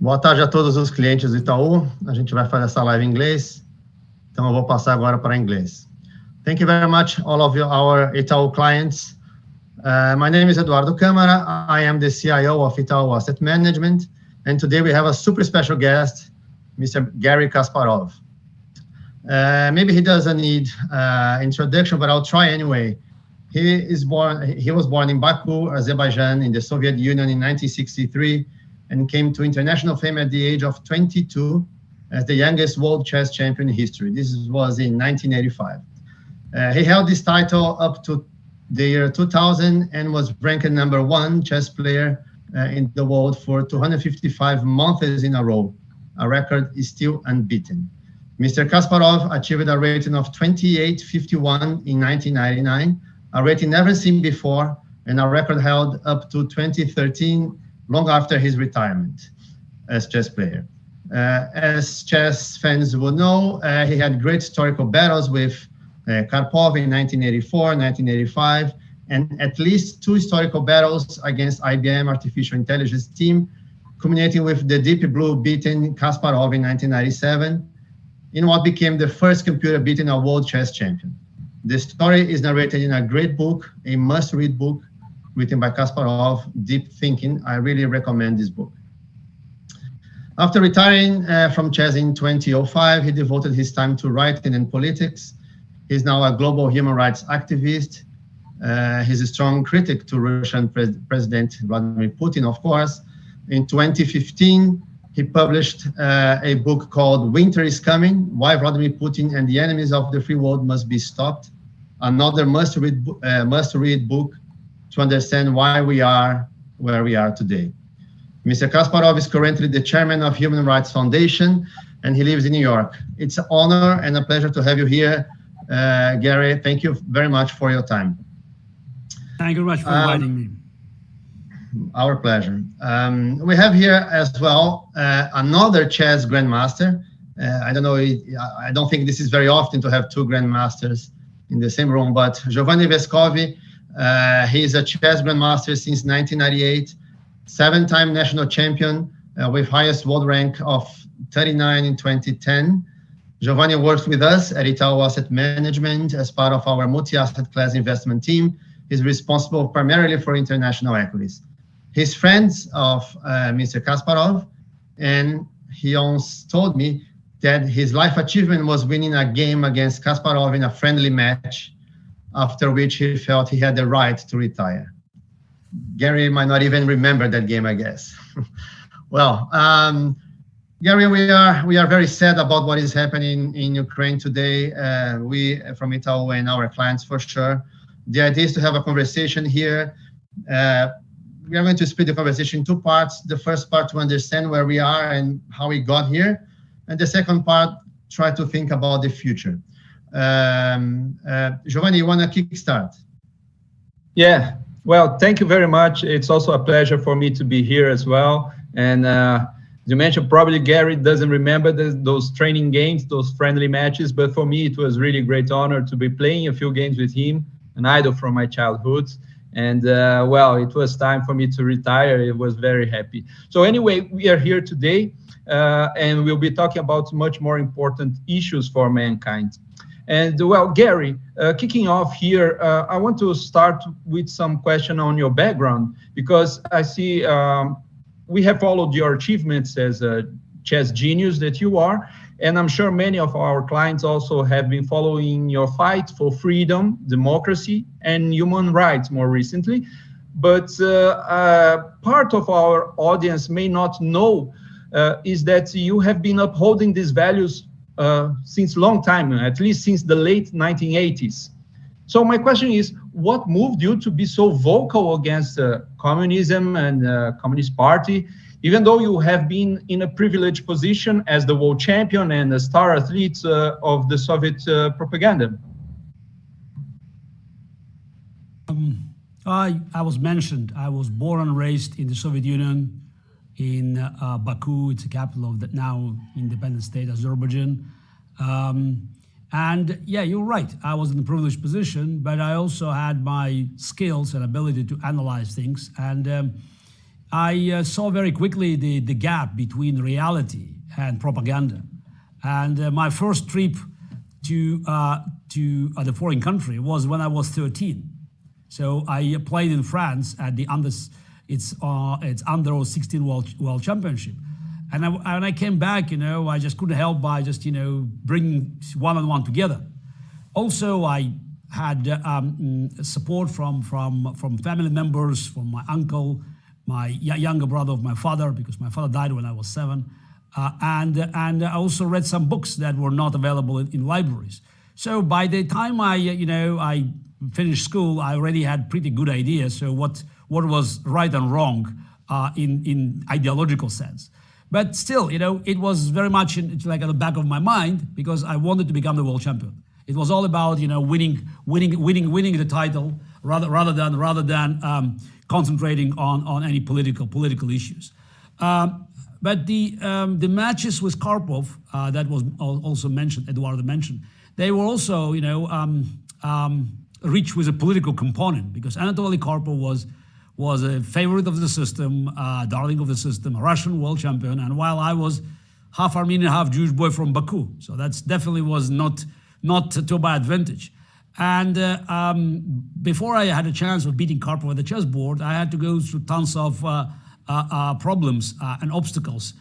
Boa tarde a todos os clientes do Itaú. A gente vai fazer essa live em inglês, então eu vou passar agora para inglês. Thank you very much, all of our Itaú clients. My name is Eduardo Camara. I am the CIO of Itaú Asset Management, and today we have a super special guest, Mr. Garry Kasparov. Maybe he doesn't need introduction, but I'll try anyway. He was born in Baku, Azerbaijan, in the Soviet Union in 1963, and came to international fame at the age of 22 as the youngest world chess champion in history. This was in 1985. He held this title up to the year 2000 and was ranked number 1 chess player in the world for 255 months in a row. A record is still unbeaten. Mr. Kasparov achieved a rating of 2851 in 1999, a rating never seen before, and a record held up to 2013, long after his retirement as chess player. As chess fans will know, he had great historical battles with Karpov in 1984, 1985, and at least 2 historical battles against IBM artificial intelligence team, culminating with the Deep Blue beating Kasparov in 1997 in what became the first computer beating a world chess champion. The story is narrated in a great book, a must-read book, written by Kasparov, Deep Thinking. I really recommend this book. After retiring from chess in 2005, he devoted his time to writing and politics. He's now a global human rights activist. He's a strong critic to Russian President Vladimir Putin, of course. In 2015, he published a book called Winter is Coming, Why Vladimir Putin and the Enemies of the Free World Must Be Stopped. Another must-read book to understand why we are where we are today. Mr. Kasparov is currently the chairman of Human Rights Foundation, and he lives in New York. It's an honor and a pleasure to have you here, Garry. Thank you very much for your time. Thank you very much for inviting me. Our pleasure. We have here as well another chess grandmaster. I don't think this is very often to have 2 grandmasters in the same room, but Giovanni Vescovi. He's a chess grandmaster since 1998, 7-time national champion with highest world rank of 39 in 2010. Giovanni works with us at Itaú Asset Management as part of our MultiAsset Class investment team. He's responsible primarily for international equities. He's friends of Mr. Kasparov, and he once told me that his life achievement was winning a game against Kasparov in a friendly match, after which he felt he had the right to retire. Garry might not even remember that game, I guess. Well, Garry, we are very sad about what is happening in Ukraine today. We from Itaú and our clients for sure. The idea is to have a conversation here. We are going to split the conversation in 2 parts. The first part to understand where we are and how we got here. And the second part, try to think about the future. Giovanni, you want to kickstart? Yeah, well, thank you very much. It's also a pleasure for me to be here as well. And you mentioned probably Garry doesn't remember those training games, those friendly matches, but for me, it was really a great honor to be playing a few games with him, an idol from my childhood. And well, it was time for me to retire. I was very happy. So anyway, we are here today and we'll be talking about much more important issues for mankind. And well, Garry, kicking off here, I want to start with some question on your background, because I see we have followed your achievements as a chess genius that you are. And I'm sure many of our clients also have been following your fight for freedom, democracy, and human rights more recently. But part of our audience may not know is that you have been upholding these values since a long time, at least since the late 1980s. So my question is, what moved you to be so vocal against communism and Communist Party, even though you have been in a privileged position as the world champion and a star athlete of the Soviet propaganda? I was mentioned. I was born and raised in the Soviet Union, in Baku. It's the capital of the now independent state, Azerbaijan. And yeah, you're right. I was in a privileged position, but I also had my skills and ability to analyze things. And I saw very quickly the gap between reality and propaganda. And my first trip to the foreign country was when I was 13. So I played in France at the under 16 World Championship. And when I came back, I just couldn't help by just, bringing one-on-one together. Also, I had support from family members, from my uncle, my younger brother of my father, because my father died when I was 7. And I also read some books that were not available in libraries. So by the time I finished school, I already had pretty good ideas. So what was right and wrong in ideological sense. But still, it was very much like at the back of my mind, because I wanted to become the world champion. It was all about winning the title rather than concentrating on any political issues. But the matches with Karpov that was also mentioned, Eduardo mentioned, they were also rich with a political component, because Anatoly Karpov was a favorite of the system, darling of the system, a Russian world champion, and while I was half Armenian, half Jewish boy from Baku, so that's definitely was not to my advantage. And before I had a chance of beating Karpov at the chessboard, I had to go through tons of problems and obstacles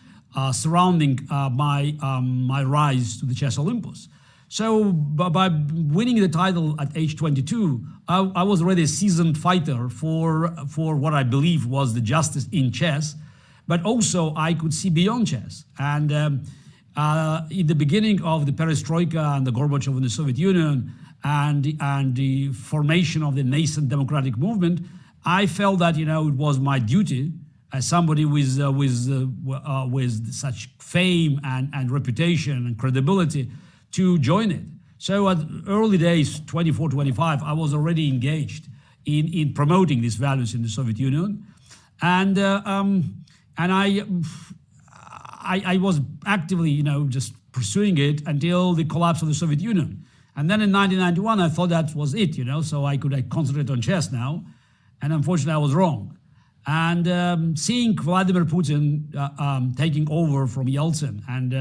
surrounding my rise to the chess Olympus. So by winning the title at age 22, I was already a seasoned fighter for what I believe was the justice in chess, but also I could see beyond chess. And in the beginning of the perestroika and the Gorbachev in the Soviet Union and the formation of the nascent democratic movement, I felt that it was my duty as somebody with such fame and reputation and credibility to join it. So at early days, 24, 25, I was already engaged in promoting these values in the Soviet Union, and I was actively, just pursuing it until the collapse of the Soviet Union. And then in 1991, I thought that was it, so I could concentrate on chess now, and unfortunately, I was wrong. And seeing Vladimir Putin taking over from Yeltsin and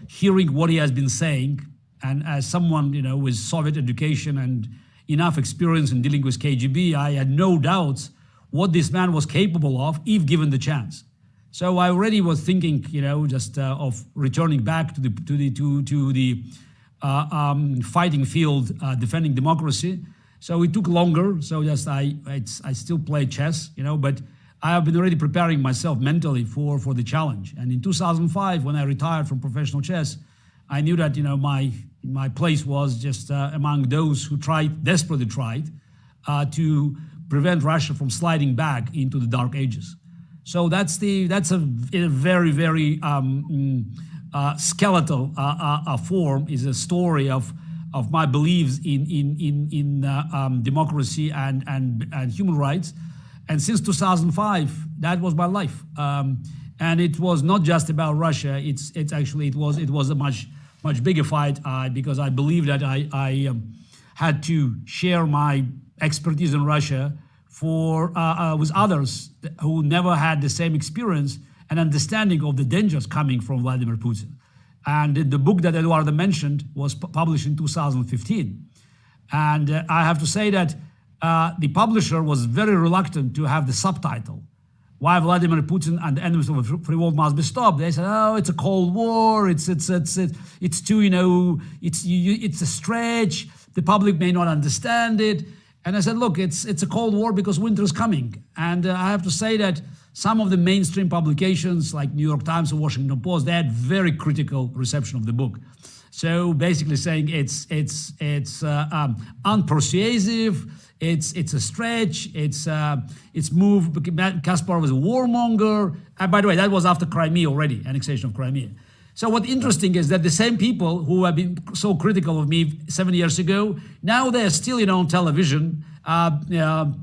hearing what he has been saying, and as someone, with Soviet education and enough experience in dealing with KGB, I had no doubts what this man was capable of if given the chance. So I already was thinking, just of returning back to the fighting field, defending democracy. So it took longer. So just I still play chess, but I have been already preparing myself mentally for the challenge. And in 2005, when I retired from professional chess, I knew that my place was just among those who desperately tried to prevent Russia from sliding back into the dark ages. So that's a very, very skeletal form, is a story of my beliefs in democracy and human rights. And since 2005, that was my life. And it was not just about Russia. It was a much bigger fight, because I believe that I had to share my expertise in Russia with others who never had the same experience and understanding of the dangers coming from Vladimir Putin. And the book that Eduardo mentioned was published in 2015. And I have to say that the publisher was very reluctant to have the subtitle, "Why Vladimir Putin and the enemies of a free world must be stopped." They said, "Oh, it's a Cold War. It's too, it's a stretch. The public may not understand it." And I said, "Look, it's a Cold War because winter is coming." And I have to say that some of the mainstream publications like New York Times or Washington Post, they had very critical reception of the book. So basically saying it's unpersuasive. It's a stretch. It's moved. Kasparov was a warmonger. And by the way, that was after Crimea already, annexation of Crimea. So what's interesting is that the same people who have been so critical of me 7 years ago, now they're still, on television,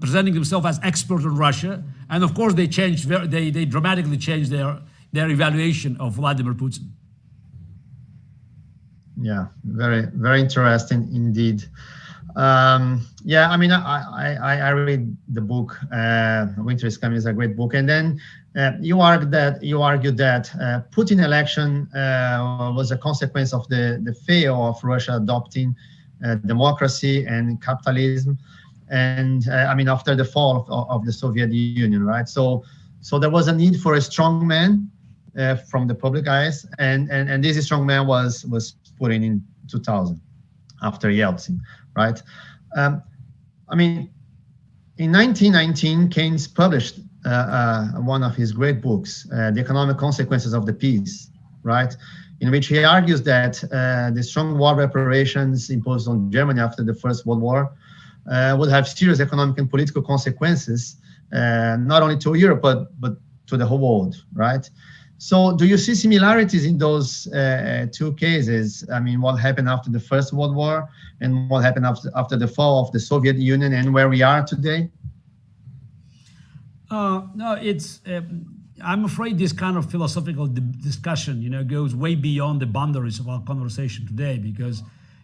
presenting themselves as experts in Russia. And of course, they dramatically changed their evaluation of Vladimir Putin. Yeah, very, very interesting indeed. Yeah, I mean, I read the book. Winter is Coming is a great book, and then you argued that Putin election was a consequence of the failure of Russia adopting democracy and capitalism, and I mean after the fall of the Soviet Union, right? So there was a need for a strong man from the public eyes, and this strong man was put in 2000 after Yeltsin, right? I mean, in 1919, Keynes published one of his great books, The Economic Consequences of the Peace, right? In which he argues that the strong war reparations imposed on Germany after the First World War would have serious economic and political consequences, not only to Europe, but to the whole world, right? So do you see similarities in those two cases? I mean, what happened after the First World War and what happened after the fall of the Soviet Union and where we are today? No, it's, I'm afraid this kind of philosophical discussion, you know, goes way beyond the boundaries of our conversation today, because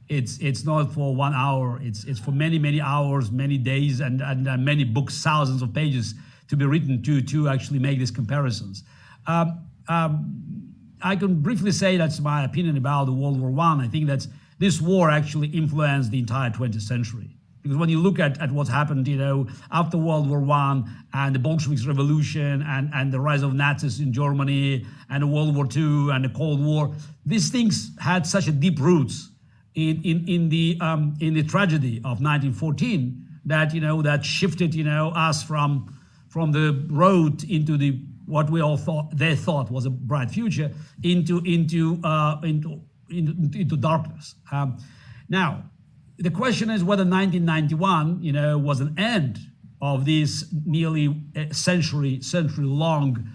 it's not for 1 hour, it's for many hours, many days, and many books, thousands of pages to be written to actually make these comparisons. I can briefly say that's my opinion about the World War I. I think that this war actually influenced the entire 20th century. Because when you look at what happened, you know, after World War I and the Bolshevik Revolution and the rise of Nazis in Germany and the World War II and the Cold War, these things had such a deep roots in the tragedy of 1914 that, you know, that shifted, you know, us from the road into the what we all thought was a bright future into darkness. Now, the question is whether 1991, you know, was an end of this nearly century-long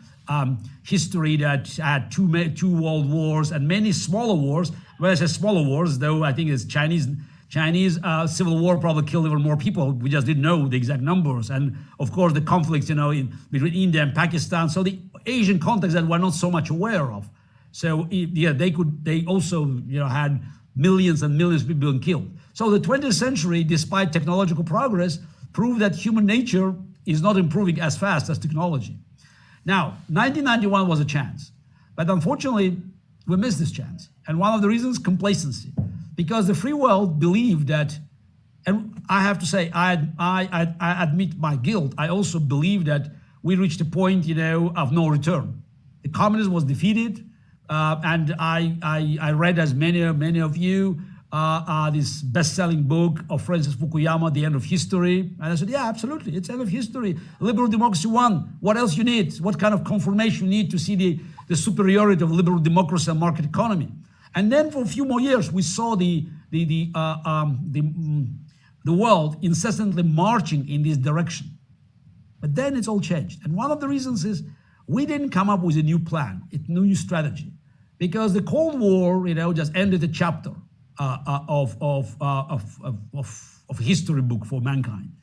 history that had two world wars and many smaller wars. When I say smaller wars, though, I think it's Chinese civil war probably killed even more people. We just didn't know the exact numbers. And of course, the conflicts, you know, between India and Pakistan. So the Asian context that we're not so much aware of. So yeah, they also, you know, had millions and millions of people being killed. So the 20th century, despite technological progress, proved that human nature is not improving as fast as technology. Now, 1991 was a chance, but unfortunately, we missed this chance. And one of the reasons, complacency. Because the free world believed that, and I have to say, I admit my guilt. I also believe that we reached a point, you know, of no return. The communism was defeated, and I read, as many of you, this best-selling book of Francis Fukuyama, The End of History. And I said, yeah, absolutely, it's end of history. Liberal democracy won. What else you need? What kind of confirmation you need to see the superiority of liberal democracy and market economy? And then for a few more years, we saw the world incessantly marching in this direction. But then it's all changed. And one of the reasons is we didn't come up with a new plan, a new strategy, because the Cold War, you know, just ended a chapter of a history book for mankind.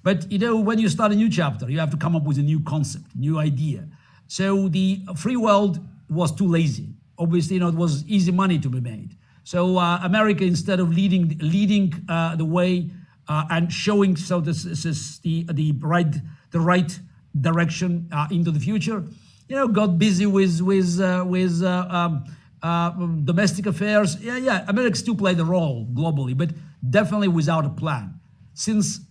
But you know, when you start a new chapter, you have to come up with a new concept, new idea. So the free world was too lazy. Obviously, you know, it was easy money to be made. So America, instead of leading the way and showing, so this is the right direction into the future, you know, got busy with domestic affairs. Yeah, America still played a role globally, but definitely without a plan. Since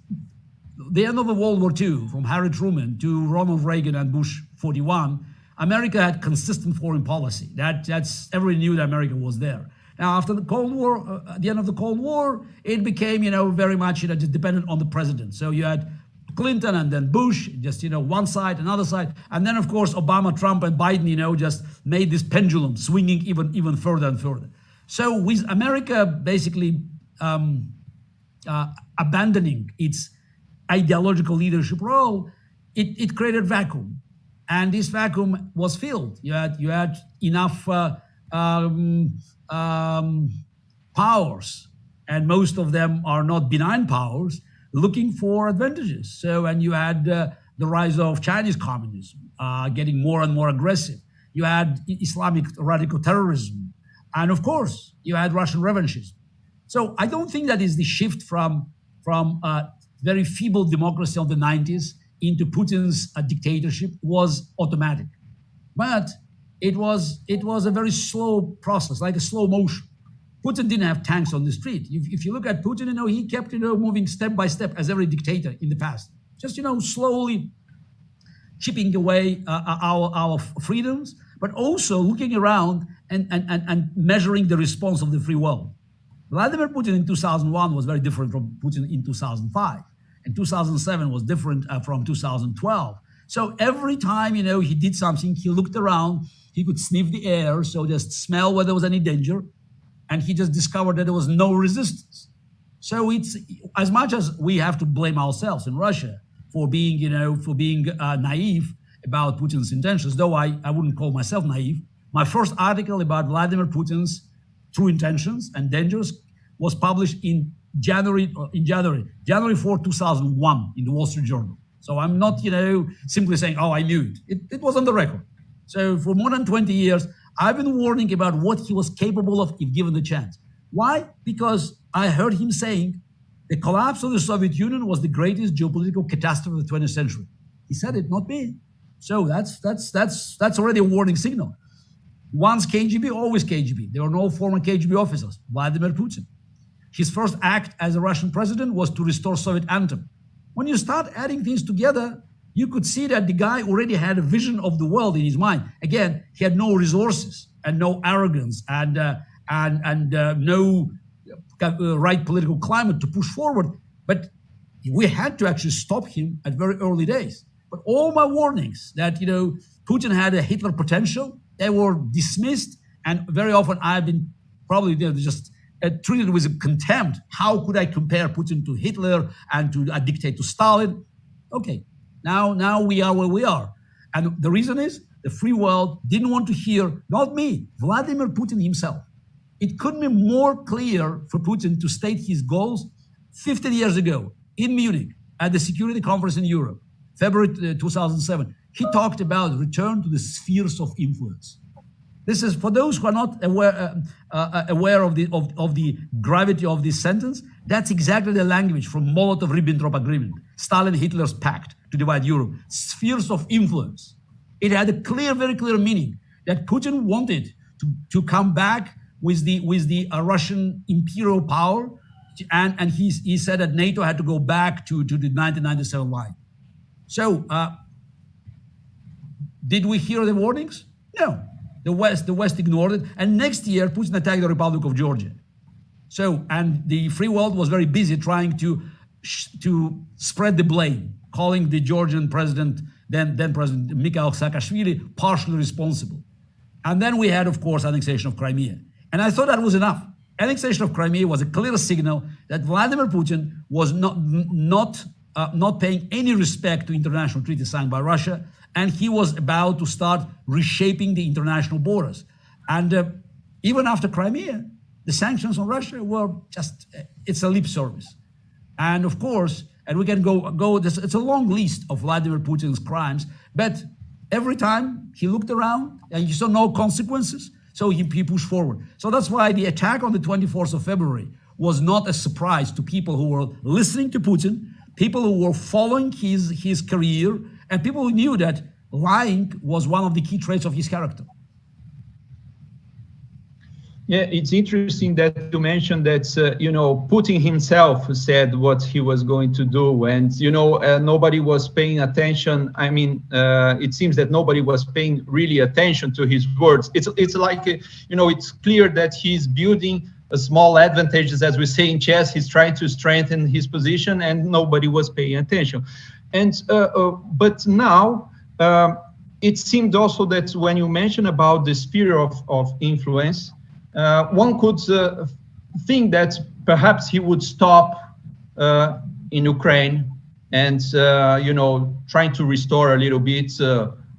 the end of the World War II, from Harry Truman to Ronald Reagan and Bush 41, America had consistent foreign policy. That's everyone knew that America was there. Now, after the Cold War, at the end of the Cold War, it became, you know, very much, you know, just dependent on the president. So you had Clinton and then Bush, just, you know, one side, another side. And then, of course, Obama, Trump, and Biden, you know, just made this pendulum swinging even further and further. So with America basically abandoning its ideological leadership role, it created vacuum. And this vacuum was filled. You had enough powers, and most of them are not benign powers, looking for advantages. So, and you had the rise of Chinese communism, getting more and more aggressive. You had Islamic radical terrorism. And of course, you had Russian revanchism. So I don't think that is the shift from from a very feeble democracy of the 90s into Putin's dictatorship was automatic. But it was a very slow process, like a slow motion. Putin didn't have tanks on the street. If you look at Putin, he kept, moving step by step as every dictator in the past. Just, slowly chipping away our freedoms, but also looking around and measuring the response of the free world. Vladimir Putin in 2001 was very different from Putin in 2005. And 2007 was different from 2012. So every time, he did something, he looked around, he could sniff the air, so just smell whether there was any danger. And he just discovered that there was no resistance. So it's as much as we have to blame ourselves in Russia for being, naive about Putin's intentions, though I wouldn't call myself naive. My first article about Vladimir Putin's true intentions and dangers was published in January 4, 2001 in the Wall Street Journal. So I'm not, simply saying, oh, I knew it. It was on the record. So for more than 20 years, I've been warning about what he was capable of if given the chance. Why? Because I heard him saying the collapse of the Soviet Union was the greatest geopolitical catastrophe of the 20th century. He said it, not me. So that's already a warning signal. Once KGB, always KGB. There were no former KGB officers. Vladimir Putin. His first act as a Russian president was to restore Soviet anthem. When you start adding things together, you could see that the guy already had a vision of the world in his mind. Again, he had no resources and no arrogance and no right political climate to push forward. But we had to actually stop him at very early days. But all my warnings that, Putin had a Hitler potential, they were dismissed. And very often I've been probably just treated with contempt. How could I compare Putin to Hitler and to a dictator to Stalin? Okay, now we are where we are. And the reason is the free world didn't want to hear, not me, Vladimir Putin himself. It couldn't be more clear for Putin to state his goals 15 years ago in Munich at the Security Conference in Europe, February 2007. He talked about return to the spheres of influence. This is for those who are not aware of the gravity of this sentence. That's exactly the language from Molotov-Ribbentrop Agreement, Stalin-Hitler's pact to divide Europe. Spheres of influence. It had a very clear meaning that Putin wanted to come back with the Russian imperial power, and he said that NATO had to go back to the 1997 line. So, did we hear the warnings? No. The West ignored it. And next year, Putin attacked the Republic of Georgia. So, and the free world was very busy trying to spread the blame, calling the Georgian president, then President Mikhail Saakashvili, partially responsible. And then we had, of course, annexation of Crimea. And I thought that was enough. Annexation of Crimea was a clear signal that Vladimir Putin was not paying any respect to international treaties signed by Russia, and he was about to start reshaping the international borders. And even after Crimea, the sanctions on Russia were just, it's a lip service. And of course, and we can go it's a long list of Vladimir Putin's crimes, but every time he looked around and he saw no consequences, so he pushed forward. So that's why the attack on the 24th of February was not a surprise to people who were listening to Putin, people who were following his career, and people who knew that lying was one of the key traits of his character. Yeah, it's interesting that you mentioned that, Putin himself said what he was going to do, and, nobody was paying attention. I mean, it seems that nobody was paying really attention to his words. It's like, it's clear that he's building a small advantages, as we say in chess. He's trying to strengthen his position, and nobody was paying attention. And but now it seemed also that when you mention about the sphere of influence, one could think that perhaps he would stop in Ukraine and trying to restore a little bit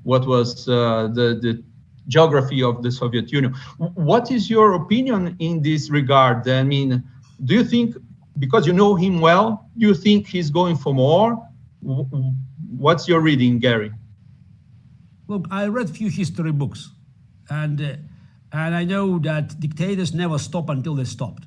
what was the geography of the Soviet Union. What is your opinion in this regard? I mean, do you think, because you know him well, do you think he's going for more? What's your reading, Garry? Look, I read few history books, and I know that dictators never stop until they stopped.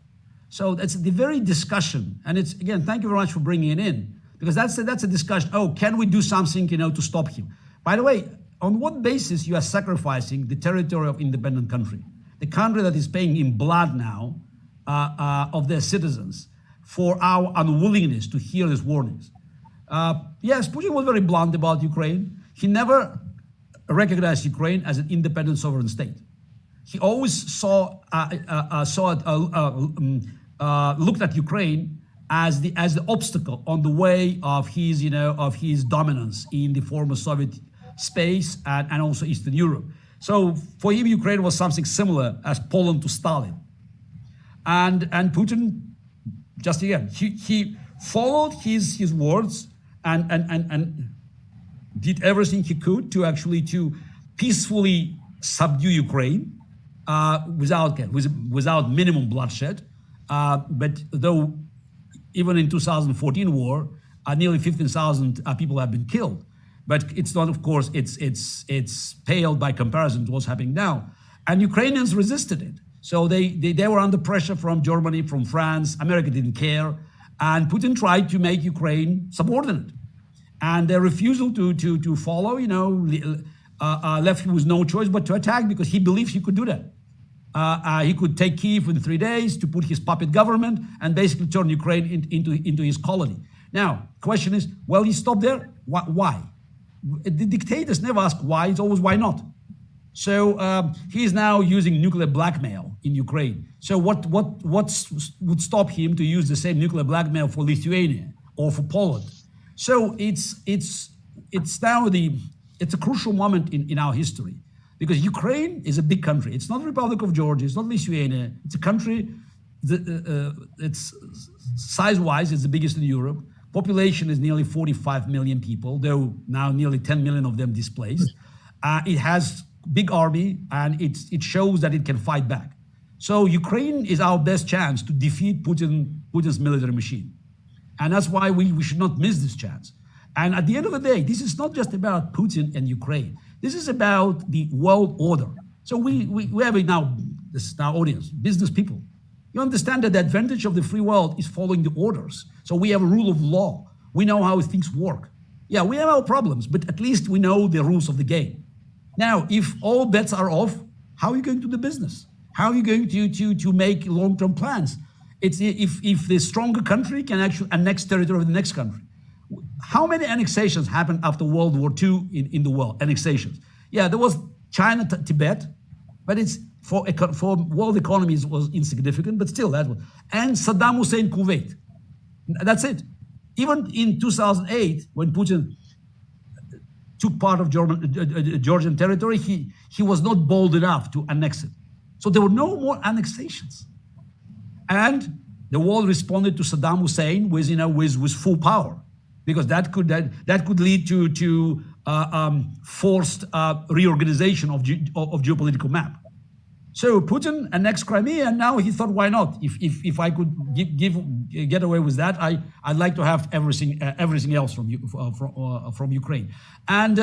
So that's the very discussion. And it's, again, thank you very much for bringing it in, because that's a discussion. Oh, can we do something, to stop him? By the way, on what basis you are sacrificing the territory of independent country? The country that is paying in blood now of their citizens for our unwillingness to hear these warnings. Yes, Putin was very blunt about Ukraine. He never recognized Ukraine as an independent sovereign state. He always looked at Ukraine as the obstacle on the way of his dominance in the former Soviet space and also Eastern Europe. So for him, Ukraine was something similar as Poland to Stalin. And Putin, just again, he followed his words and did everything he could to peacefully subdue Ukraine without minimum bloodshed. But though even in 2014 war, nearly 15,000 people have been killed. But it's not, of course, it's paled by comparison to what's happening now. And Ukrainians resisted it. So they were under pressure from Germany, from France. America didn't care. And Putin tried to make Ukraine subordinate. And their refusal to follow, left him with no choice but to attack, because he believed he could do that. He could take Kyiv in 3 days to put his puppet government and basically turn Ukraine into his colony. Now, question is, well, he stopped there. Why? The dictators never ask why, it's always why not. So he is now using nuclear blackmail in Ukraine. So what would stop him to use the same nuclear blackmail for Lithuania or for Poland? So it's now it's a crucial moment in our history, because Ukraine is a big country. It's not the Republic of Georgia, it's not Lithuania. It's a country it's size-wise, it's the biggest in Europe. Population is nearly 45 million people, though now nearly 10 million of them displaced. It has big army, and it shows that it can fight back. So Ukraine is our best chance to defeat Putin's military machine. And that's why we should not miss this chance. And at the end of the day, this is not just about Putin and Ukraine. This is about the world order. So we have now, this is our audience, business people. You understand that the advantage of the free world is following the orders. So we have a rule of law. We know how things work. Yeah, we have our problems, but at least we know the rules of the game. Now, if all bets are off, how are you going to do business? How are you going to make long-term plans? It's if the stronger country can actually annex territory of the next country. How many annexations happened after World War II in the world? Annexations. Yeah, there was China, Tibet, but it's for world economies was insignificant, but still that was. And Saddam Hussein, Kuwait. That's it. Even in 2008, when Putin took part of Georgian territory, he was not bold enough to annex it. So there were no more annexations. And the world responded to Saddam Hussein with full power, because that could lead to forced reorganization of geopolitical map. So Putin annexed Crimea, and now he thought, why not? If I could get away with that, I'd like to have everything else from Ukraine. And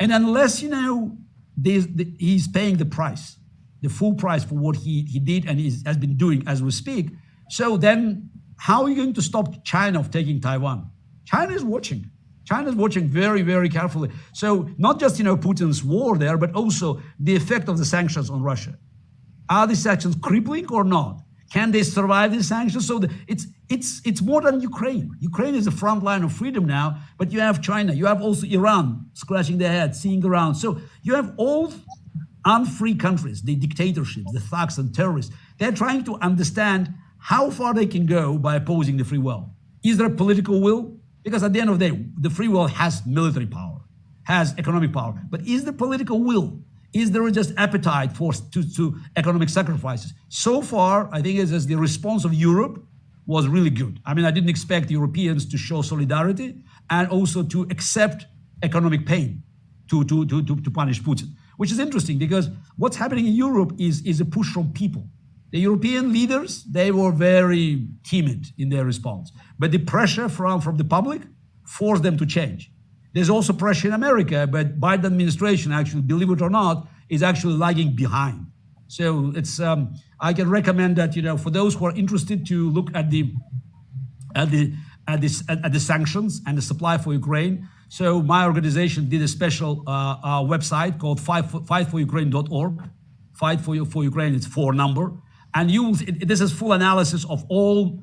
unless he's paying the price, the full price for what he did and has been doing as we speak. So then, how are you going to stop China of taking Taiwan? China is watching. China is watching very, very carefully. So not just Putin's war there, but also the effect of the sanctions on Russia. Are the sanctions crippling or not? Can they survive these sanctions? So it's more than Ukraine. Ukraine is the front line of freedom now, but you have China, you have also Iran scratching their head, seeing around. So you have all unfree countries, the dictatorships, the thugs and terrorists. They're trying to understand how far they can go by opposing the free world. Is there a political will? Because at the end of the day, the free world has military power, has economic power, but is there political will? Is there just appetite to economic sacrifices? So far, I think the response of Europe was really good. I mean, I didn't expect Europeans to show solidarity and also to accept economic pain to punish Putin, which is interesting because what's happening in Europe is a push from people. The European leaders, they were very timid in their response, but the pressure from the public forced them to change. There's also pressure in America, but Biden administration, actually, believe it or not, is actually lagging behind. So it's I can recommend that, for those who are interested to look at the sanctions and the supply for Ukraine. So my organization did a special website called fightforukraine.org. Fight for Ukraine, it's 4 number. And this is full analysis of all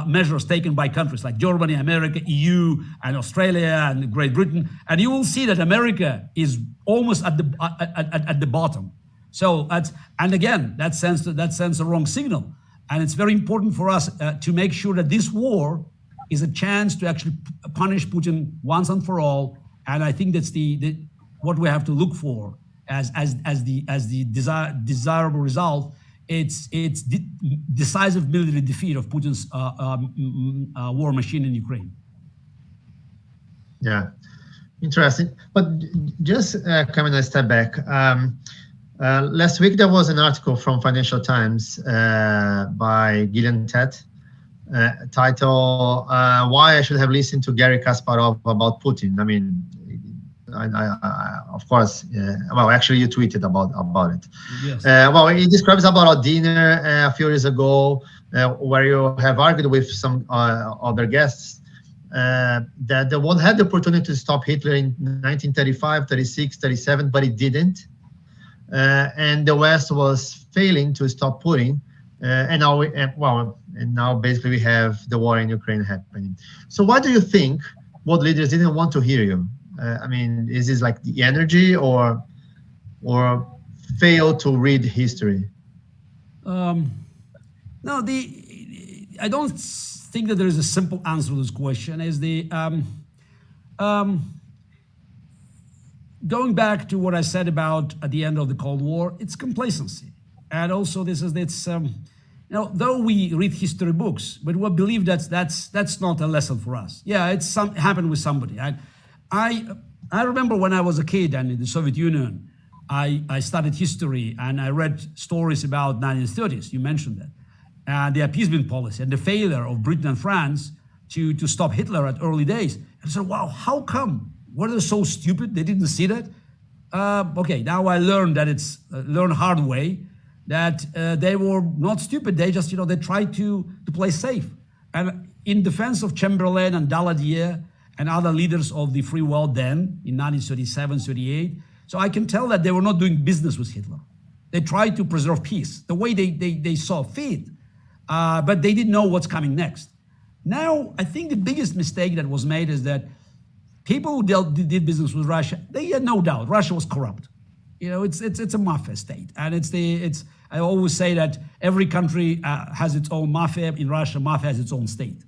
measures taken by countries like Germany, America, EU, and Australia, and Great Britain. And you will see that America is almost at the bottom. So that sends the wrong signal. And it's very important for us to make sure that this war is a chance to actually punish Putin once and for all. And I think that's what we have to look for as the desirable result. It's decisive military defeat of Putin's war machine in Ukraine. Yeah, interesting. But just coming a step back, last week there was an article from Financial Times by Gillian Tett, titled "Why I Should Have Listened to Garry Kasparov About Putin." I mean, I of course, well, actually you tweeted about it. Yes. Well, it describes about a dinner a few years ago where you have argued with some other guests that the world had the opportunity to stop Hitler in 1935, 36, 37, but it didn't. And the West was failing to stop Putin. And now basically we have the war in Ukraine happening. So why do you think world leaders didn't want to hear you? I mean, is this like the energy or fail to read history? No, I don't think that there is a simple answer to this question. Is going back to what I said about at the end of the Cold War, it's complacency. And also though we read history books, but we believe that's not a lesson for us. Yeah, it happened with somebody. I remember when I was a kid and in the Soviet Union, I studied history and I read stories about 1930s. You mentioned that. And the appeasement policy and the failure of Britain and France to stop Hitler at early days. And I said, wow, how come? Were they so stupid? They didn't see that? Okay, now I learned that learn hard way that they were not stupid. They just, they tried to play safe. And in defense of Chamberlain and Daladier and other leaders of the free world then in 1937, 38. So I can tell that they were not doing business with Hitler. They tried to preserve peace the way they saw fit, but they didn't know what's coming next. Now, I think the biggest mistake that was made is that people who did business with Russia, they had no doubt Russia was corrupt. It's a mafia state, and I always say that every country has its own mafia. In Russia, mafia has its own state.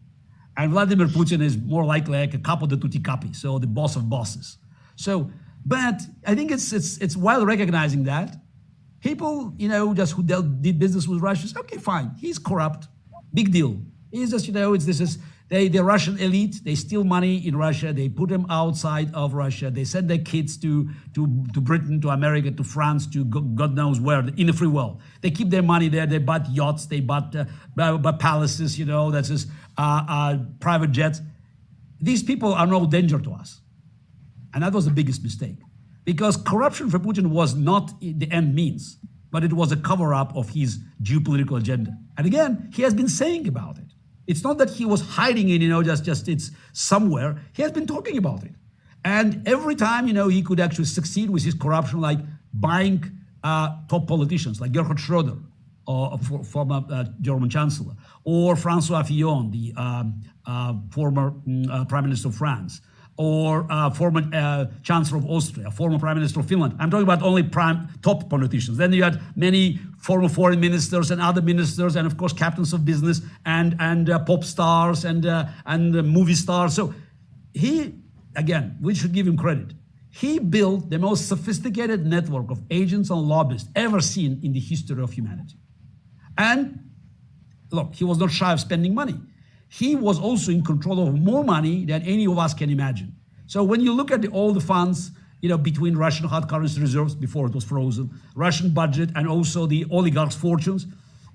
And Vladimir Putin is more like a capo de tutti capi, so the boss of bosses. So, but I think it's while recognizing that, people, just who did business with Russia, say, okay, fine, he's corrupt, big deal. He's just, the Russian elite, they steal money in Russia, they put them outside of Russia, they send their kids to Britain, to America, to France, to God knows where, in the free world. They keep their money there, they bought yachts, they bought palaces, that's just private jets. These people are no danger to us. And that was the biggest mistake. Because corruption for Putin was not the end means, but it was a cover-up of his geopolitical agenda. And again, he has been saying about it. It's not that he was hiding it, just it's somewhere. He has been talking about it. And every time, he could actually succeed with his corruption, like buying top politicians like Gerhard Schröder, or former German Chancellor, or François Fillon, the former Prime Minister of France, or former Chancellor of Austria, former Prime Minister of Finland. I'm talking about only top politicians. Then you had many former foreign ministers and other ministers, and of course captains of business and pop stars and movie stars. So he, again, we should give him credit. He built the most sophisticated network of agents and lobbyists ever seen in the history of humanity. And look, he was not shy of spending money. He was also in control of more money than any of us can imagine. So when you look at all the funds, between Russian hard currency reserves before it was frozen, Russian budget, and also the oligarchs' fortunes,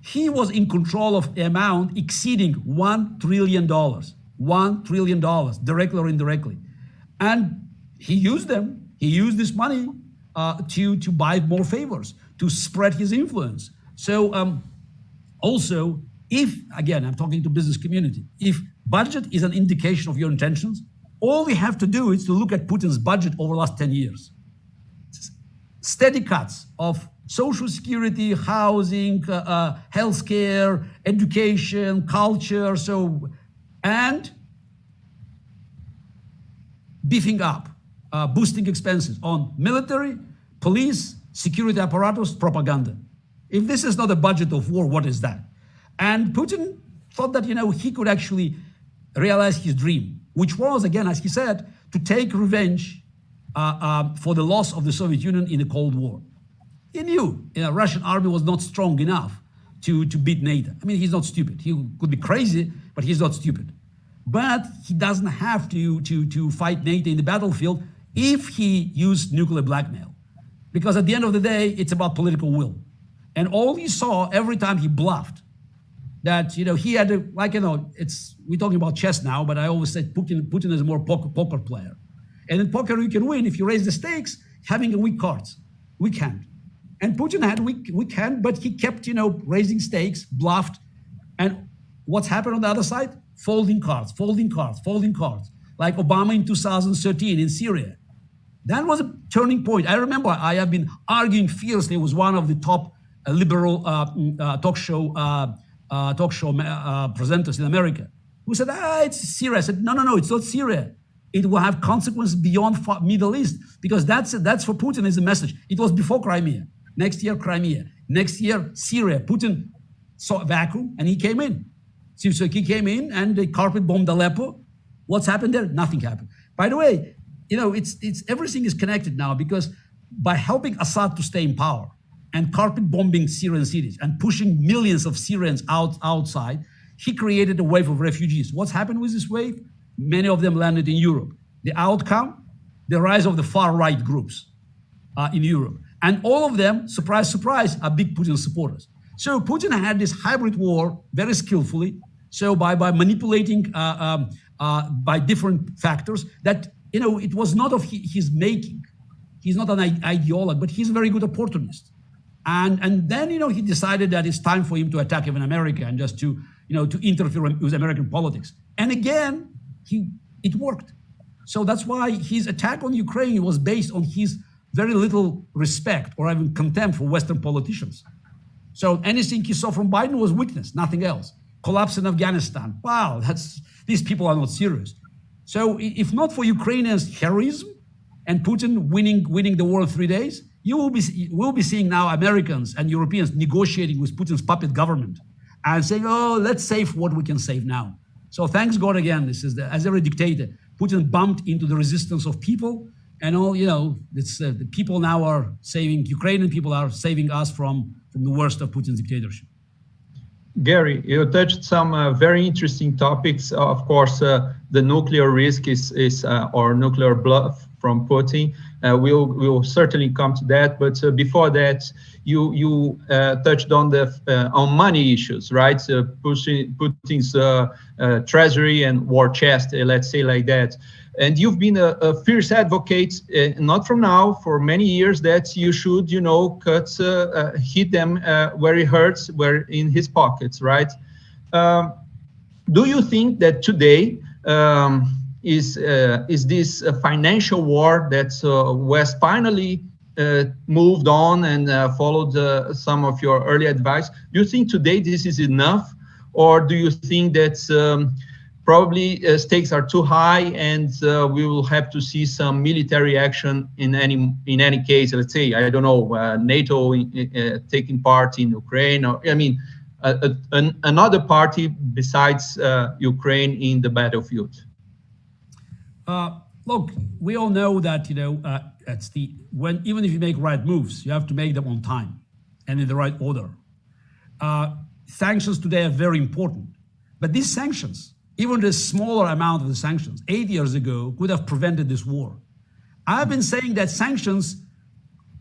he was in control of the amount exceeding $1 trillion. $1 trillion, directly or indirectly. And he used them. He used this money to buy more favors, to spread his influence. So Also, if, again, I'm talking to business community, if budget is an indication of your intentions, all we have to do is to look at Putin's budget over the last 10 years. Steady cuts of social security, housing, healthcare, education, culture, and beefing up, boosting expenses on military, police, security apparatus, propaganda. If this is not a budget of war, what is that? And Putin thought that, he could actually realize his dream, which was, again, as he said, to take revenge for the loss of the Soviet Union in the Cold War. He knew the Russian army was not strong enough to beat NATO. I mean, he's not stupid. He could be crazy, but he's not stupid. But he doesn't have to fight NATO in the battlefield if he used nuclear blackmail. Because at the end of the day, it's about political will. And all he saw every time he bluffed, that, he had, we're talking about chess now, but I always said Putin is a more poker player. And in poker, you can win if you raise the stakes, having a weak cards, weak hand. And Putin had weak hand, but he kept, raising stakes, bluffed. And what's happened on the other side? Folding cards, like Obama in 2013 in Syria. That was a turning point. I remember I have been arguing fiercely with one of the top liberal talk show presenters in America, who said, it's Syria. I said, no, it's not Syria. It will have consequences beyond Middle East, because that's for Putin is a message. It was before Crimea. Next year, Crimea. Next year, Syria. Putin saw a vacuum and he came in. So he came in and they carpet bombed Aleppo. What's happened there? Nothing happened. By the way, it's everything is connected now, because by helping Assad to stay in power and carpet bombing Syrian cities and pushing millions of Syrians outside, he created a wave of refugees. What's happened with this wave? Many of them landed in Europe. The outcome, the rise of the far-right groups in Europe. And all of them, surprise, surprise, are big Putin supporters. So Putin had this hybrid war very skillfully. So by manipulating by different factors that, it was not of his making. He's not an ideologue, but he's a very good opportunist. And then, he decided that it's time for him to attack even America and just to interfere with American politics. And again, it worked. So that's why his attack on Ukraine was based on his very little respect or even contempt for Western politicians. So anything he saw from Biden was weakness, nothing else. Collapse in Afghanistan. Wow, these people are not serious. So if not for Ukrainians' heroism and Putin winning the war in 3 days, we'll be seeing now Americans and Europeans negotiating with Putin's puppet government and saying, let's save what we can save now. So thanks God again, this is as every dictator, Putin bumped into the resistance of people, and the people now are saving, Ukrainian people are saving us from the worst of Putin's dictatorship. Garry, you touched some very interesting topics. Of course, the nuclear risk is or nuclear bluff from Putin. We'll certainly come to that. But before that, you touched on on money issues, right? Putin's treasury and war chest, let's say like that. And you've been a fierce advocate, not from now, for many years, that you should, hit them where it hurts, where in his pockets, right? Do you think that today is this a financial war that West finally moved on and followed some of your early advice? Do you think today this is enough, or do you think that probably stakes are too high and we will have to see some military action in any case? Let's say, I don't know, NATO taking part in Ukraine, or another party besides Ukraine in the battlefield. Look, we all know that even if you make right moves, you have to make them on time and in the right order. Sanctions today are very important, but these sanctions, even the smaller amount of the sanctions 8 years ago, could have prevented this war. I've been saying that sanctions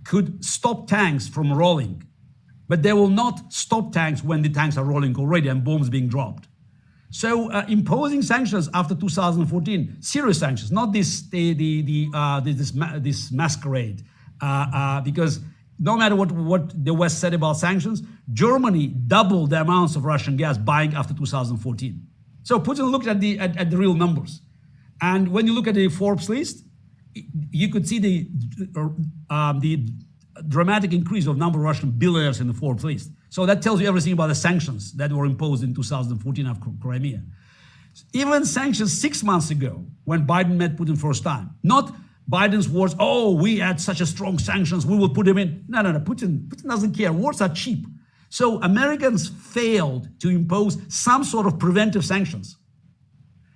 could stop tanks from rolling, but they will not stop tanks when the tanks are rolling already and bombs being dropped. So imposing sanctions after 2014, serious sanctions, not this masquerade, because no matter what the West said about sanctions, Germany doubled the amounts of Russian gas buying after 2014. So Putin looked at the real numbers. And when you look at the Forbes list, you could see the dramatic increase of number of Russian billionaires in the Forbes list. So that tells you everything about the sanctions that were imposed in 2014 after Crimea. Even sanctions 6 months ago, when Biden met Putin first time, not Biden's words, oh, we had such a strong sanctions, we will put them in. No, Putin doesn't care. Wars are cheap. So Americans failed to impose some sort of preventive sanctions.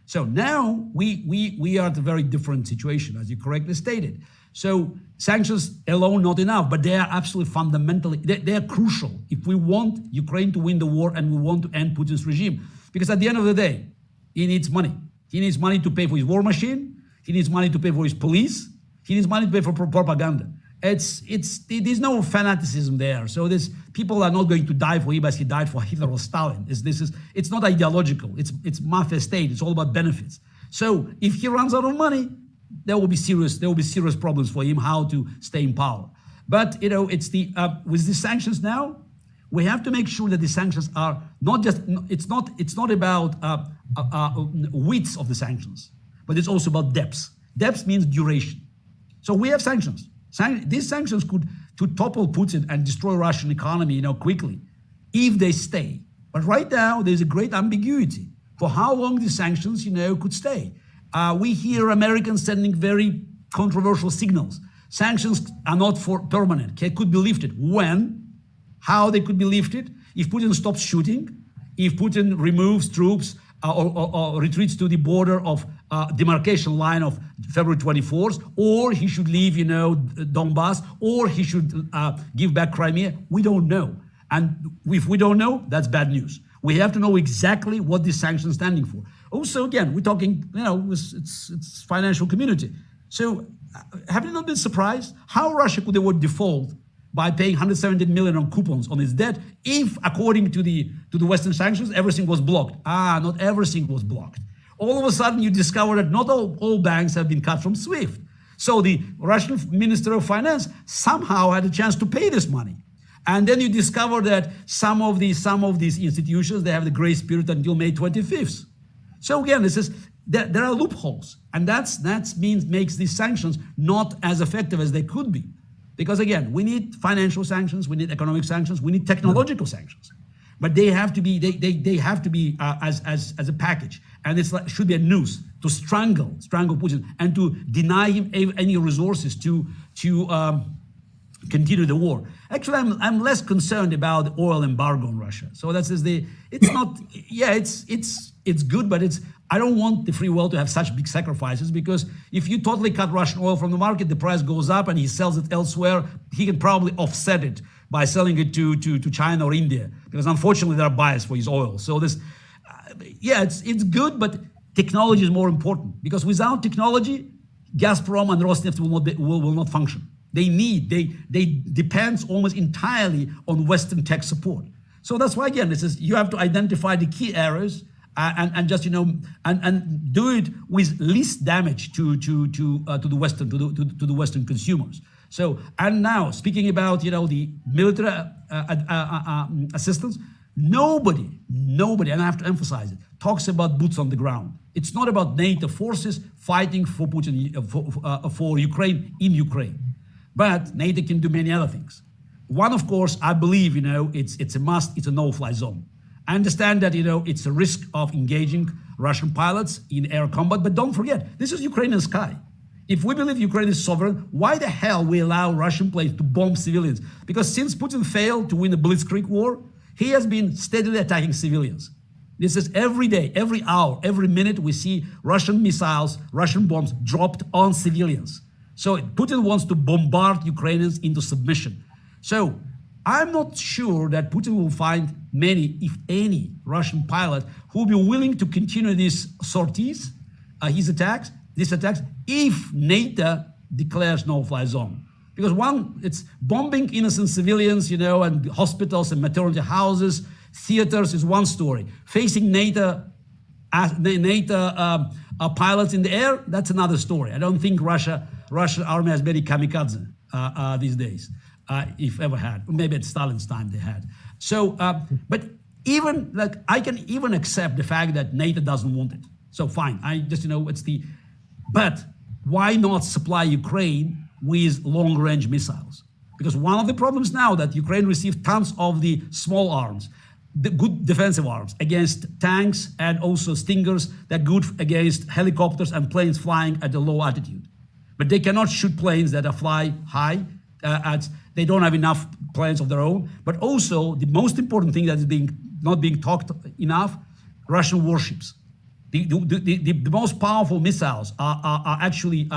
So now we are at a very different situation, as you correctly stated. So sanctions alone not enough, but they are absolutely fundamentally, they are crucial if we want Ukraine to win the war and we want to end Putin's regime. Because at the end of the day, he needs money. He needs money to pay for his war machine. He needs money to pay for his police. He needs money to pay for propaganda. There's no fanaticism there. So people are not going to die for him as he died for Hitler or Stalin. It's not ideological. It's mafia state. It's all about benefits. So if he runs out of money, there will be serious problems for him how to stay in power. But with the sanctions now, we have to make sure that the sanctions are not just. It's not about width of the sanctions, but it's also about depth. Depth means duration. So we have sanctions. These sanctions could to topple Putin and destroy Russian economy, quickly, if they stay. But right now, there's a great ambiguity for how long these sanctions, could stay. We hear Americans sending very controversial signals. Sanctions are not for permanent. They could be lifted. When? How they could be lifted? If Putin stops shooting, if Putin removes troops or retreats to the border of demarcation line of February 24th, or he should leave, Donbass, or he should give back Crimea. We don't know. And if we don't know, that's bad news. We have to know exactly what these sanctions standing for. Also, again, we're talking, it's financial community. So have you not been surprised how Russia could avoid default by paying 170 million on coupons on its debt if, according to the Western sanctions, everything was blocked? Not everything was blocked. All of a sudden, you discover that not all banks have been cut from SWIFT. So the Russian Minister of Finance somehow had a chance to pay this money. And then you discover that some of these institutions, they have the grace period until May 25th. So again, there are loopholes, and makes these sanctions not as effective as they could be. Because again, we need financial sanctions, we need economic sanctions, we need technological sanctions, but they have to be as a package, and it should be a noose to strangle Putin and to deny him any resources to continue the war. Actually, I'm less concerned about the oil embargo on Russia. So it's good, but I don't want the free world to have such big sacrifices, because if you totally cut Russian oil from the market, the price goes up and he sells it elsewhere. He can probably offset it by selling it to China or India, because unfortunately there are buyers for his oil. So it's good, but technology is more important, because without technology, Gazprom and Rosneft will not function. They depends almost entirely on Western tech support. So that's why, again, you have to identify the key areas and just and do it with least damage to the Western consumers. So, and now speaking about the military assistance, nobody, and I have to emphasize it, talks about boots on the ground. It's not about NATO forces fighting for Putin for Ukraine in Ukraine. But NATO can do many other things. One, of course, I believe, it's a must, it's a no-fly zone. I understand that, it's a risk of engaging Russian pilots in air combat, but don't forget, this is Ukrainian sky. If we believe Ukraine is sovereign, why the hell we allow Russian planes to bomb civilians? Because since Putin failed to win the Blitzkrieg war, he has been steadily attacking civilians. This is every day, every hour, every minute we see Russian missiles, Russian bombs dropped on civilians. So Putin wants to bombard Ukrainians into submission. So I'm not sure that Putin will find many, if any, Russian pilot who will be willing to continue these sorties, these attacks, if NATO declares no-fly zone. Because one, it's bombing innocent civilians, and hospitals and maternity houses, theaters is one story. Facing NATO pilots in the air, that's another story. I don't think Russian army has many kamikaze these days, if ever had. Maybe at Stalin's time they had. So, but even like I can even accept the fact that NATO doesn't want it. So fine, I just but why not supply Ukraine with long-range missiles? Because one of the problems now that Ukraine received tons of the small arms, the good defensive arms against tanks and also Stingers that good against helicopters and planes flying at a low altitude. But they cannot shoot planes that are fly high. They don't have enough planes of their own. But also the most important thing that is not being talked enough, Russian warships. The most powerful missiles are actually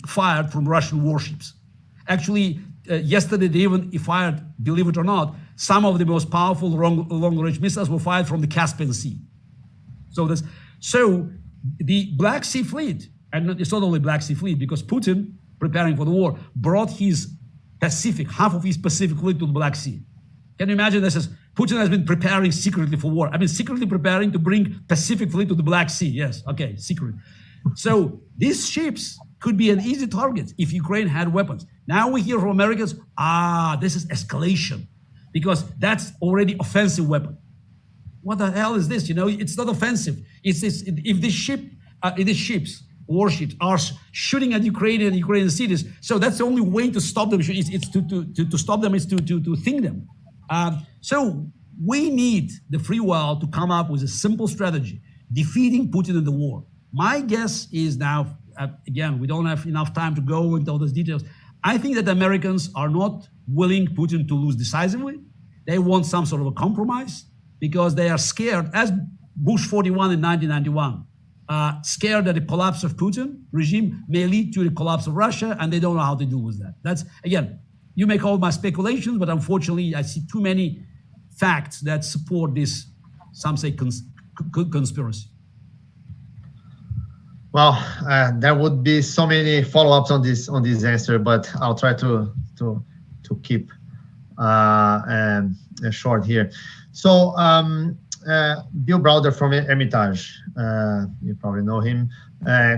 fired from Russian warships. Actually, yesterday they even fired, believe it or not, some of the most powerful long-range missiles were fired from the Caspian Sea. So the Black Sea Fleet, and it's not only Black Sea Fleet, because Putin, preparing for the war, brought his Pacific, half of his Pacific Fleet to the Black Sea. Can you imagine this? Putin has been preparing secretly for war. I mean, secretly preparing to bring Pacific Fleet to the Black Sea. Yes, okay, secret. So these ships could be an easy target if Ukraine had weapons. Now we hear from Americans, this is escalation, because that's already offensive weapon. What the hell is this? It's not offensive. It's this, if the ships, warships are shooting at Ukrainian cities, so that's the only way to stop them. It's to stop them is to think them. So we need the free world to come up with a simple strategy, defeating Putin in the war. My guess is now, again, we don't have enough time to go into all those details. I think that the Americans are not willing Putin to lose decisively. They want some sort of a compromise because they are scared, as Bush 41 in 1991, scared that the collapse of Putin regime may lead to the collapse of Russia, and they don't know how to deal with that. That's, again, you make all my speculations, but unfortunately, I see too many facts that support this, some say conspiracy. Well, there would be so many follow-ups on this answer, but I'll try to keep short here. So Bill Browder from Hermitage, you probably know him,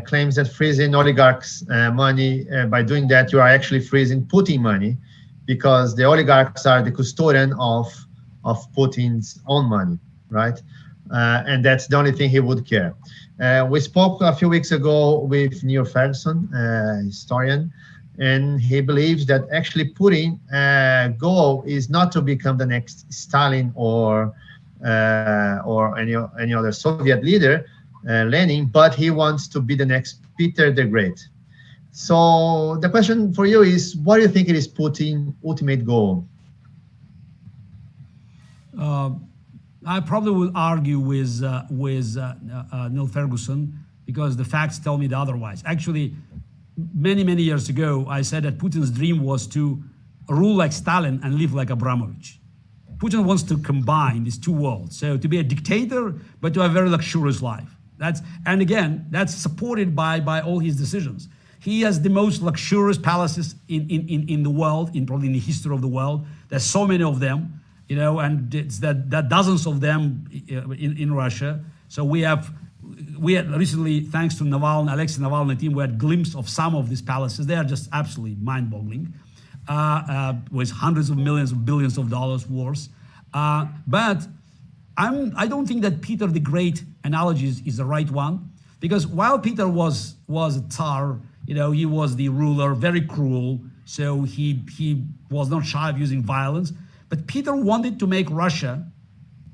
claims that freezing oligarchs' money, by doing that, you are actually freezing Putin money, because the oligarchs are the custodian of Putin's own money, right? And that's the only thing he would care. We spoke a few weeks ago with Neil Ferguson, historian, and he believes that actually Putin's goal is not to become the next Stalin or any other Soviet leader, Lenin, but he wants to be the next Peter the Great. So the question for you is, what do you think it is Putin's ultimate goal? I probably will argue with Neil Ferguson, because the facts tell me the otherwise. Actually, many years ago, I said that Putin's dream was to rule like Stalin and live like Abramovich. Putin wants to combine these two worlds. So to be a dictator, but to have a very luxurious life. And again, that's supported by all his decisions. He has the most luxurious palaces in the world, probably in the history of the world. There's so many of them, and it's that dozens of them in Russia. So we had recently, thanks to Alexei Navalny team, we had a glimpse of some of these palaces. They are just absolutely mind-boggling, with hundreds of millions of billions of dollars worth. But I don't think that Peter the Great analogy is the right one, because while Peter was a Tsar, he was the ruler, very cruel, so he was not shy of using violence. But Peter wanted to make Russia,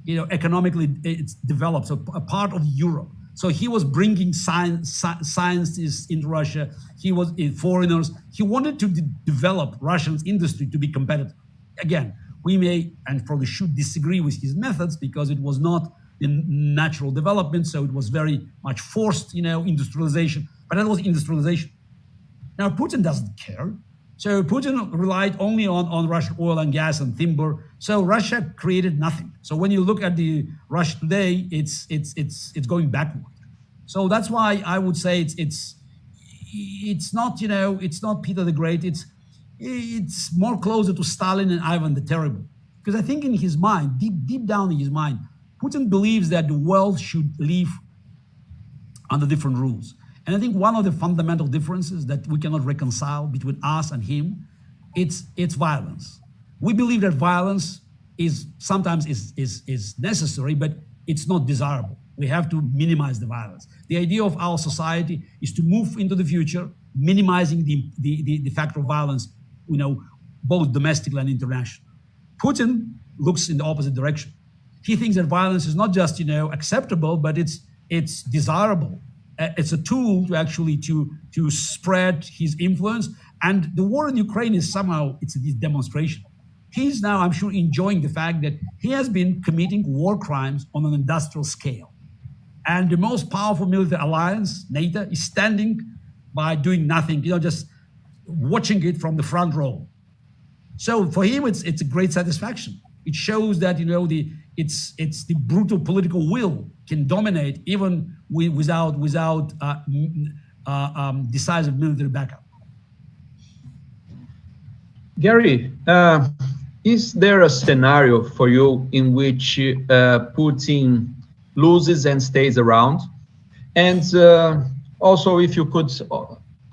economically it's developed, so a part of Europe. So he was bringing scientists into Russia. He was foreigners. He wanted to develop Russia's industry to be competitive. Again, we may and probably should disagree with his methods, because it was not in natural development. So it was very much forced, industrialization. But that was industrialization. Now Putin doesn't care. So Putin relied only on Russian oil and gas and timber. So Russia created nothing. So when you look at the Russia today, it's going backward. So that's why I would say it's not it's not Peter the Great. It's more closer to Stalin and Ivan the Terrible, because I think in his mind, deep down in his mind, Putin believes that the world should live under different rules. And I think one of the fundamental differences that we cannot reconcile between us and him, it's violence. We believe that violence is sometimes is necessary, but it's not desirable. We have to minimize the violence. The idea of our society is to move into the future, minimizing the factor of violence, both domestically and international. Putin looks in the opposite direction. He thinks that violence is not just, acceptable, but it's desirable. It's a tool to actually to spread his influence. And the war in Ukraine is somehow, it's a demonstration. He's now, I'm sure, enjoying the fact that he has been committing war crimes on an industrial scale. And the most powerful military alliance, NATO, is standing by doing nothing, just watching it from the front row. So for him, it's a great satisfaction. It shows that, it's the brutal political will can dominate even without decisive military backup. Gary, is there a scenario for you in which Putin loses and stays around? And also, if you could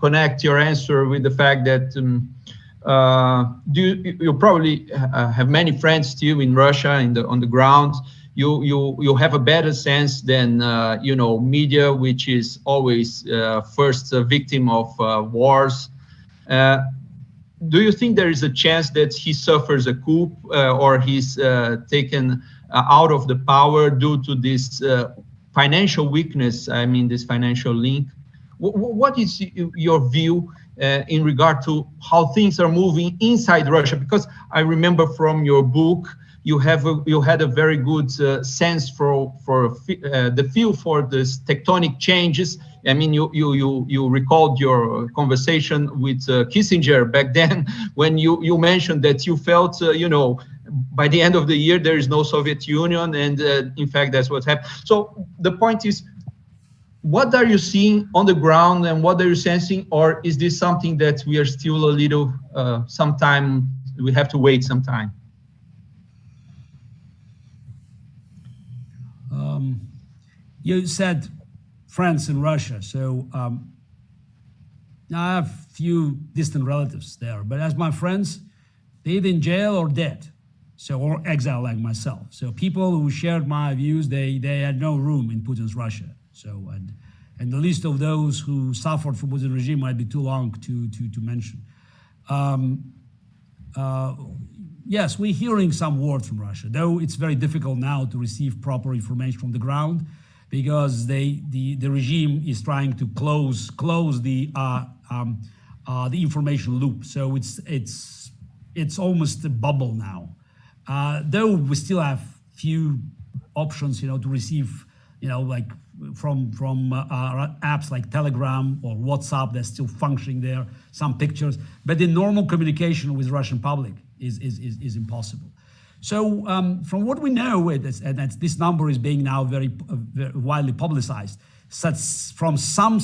connect your answer with the fact that you probably have many friends still in Russia on the ground. You have a better sense than media, which is always first a victim of wars. Do you think there is a chance that he suffers a coup or he's taken out of the power due to this financial weakness? I mean, this financial link. What is your view in regard to how things are moving inside Russia? Because I remember from your book, you had a very good sense for the feel for this tectonic changes. I mean, you recalled your conversation with Kissinger back then when you mentioned that you felt by the end of the year there is no Soviet Union, and in fact that's what happened. So the point is, what are you seeing on the ground and what are you sensing, or is this something that we are still a little sometime we have to wait some time? You said friends in Russia, so I have few distant relatives there, but as my friends, they're either in jail or dead, or exile like myself. So people who shared my views, they had no room in Putin's Russia. So and the list of those who suffered from Putin's regime might be too long to mention. Yes, we're hearing some words from Russia, though it's very difficult now to receive proper information from the ground, because the regime is trying to close the information loop. So it's almost a bubble now. Though we still have few options, to receive, like from apps like Telegram or WhatsApp that's still functioning there, some pictures, but the normal communication with Russian public is impossible. So from what we know, and this number is being now very widely publicized, from some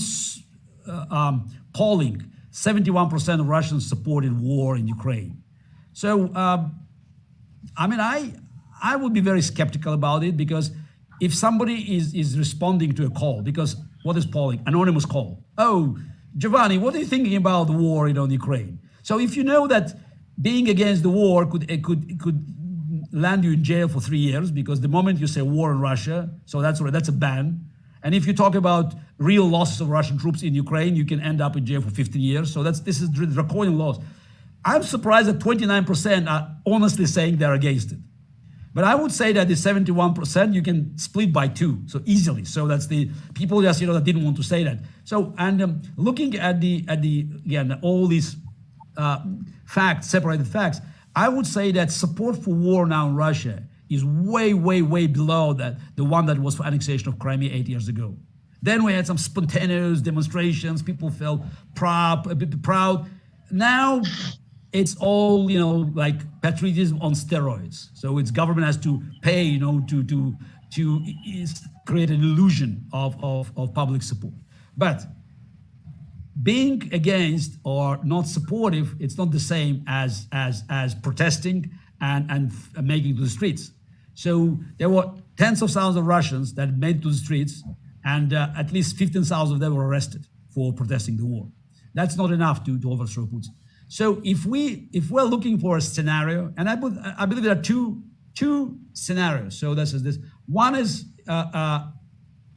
polling, 71% of Russians supported war in Ukraine. So, I would be very skeptical about it, because if somebody is responding to a call, because what is polling? Anonymous call. Oh, Giovanni, what are you thinking about the war in Ukraine? So if you know that being against the war could land you in jail for 3 years, because the moment you say war in Russia, so that's a ban. And if you talk about real losses of Russian troops in Ukraine, you can end up in jail for 15 years. So this is draconian laws. I'm surprised that 29% are honestly saying they're against it. But I would say that the 71% you can split by 2, so easily. So that's the people just that didn't want to say that. So looking at again all these facts, separated facts, I would say that support for war now in Russia is way below the one that was for annexation of Crimea 8 years ago. Then we had some spontaneous demonstrations. People felt a bit proud. Now it's all, like patriotism on steroids. So its government has to pay, to create an illusion of public support. But being against or not supportive, it's not the same as protesting and making it to the streets. So there were tens of thousands of Russians that made it to the streets, and at least 15,000 of them were arrested for protesting the war. That's not enough to overthrow Putin. So if we're looking for a scenario, and I believe there are two two scenarios. So this is this. One is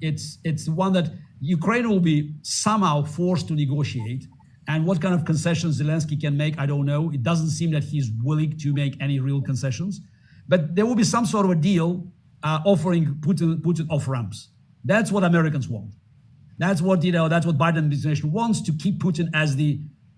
it's one that Ukraine will be somehow forced to negotiate. And what kind of concessions Zelensky can make, I don't know. It doesn't seem that he's willing to make any real concessions. But there will be some sort of a deal offering Putin off-ramps. That's what Americans want. That's what Biden administration wants, to keep Putin as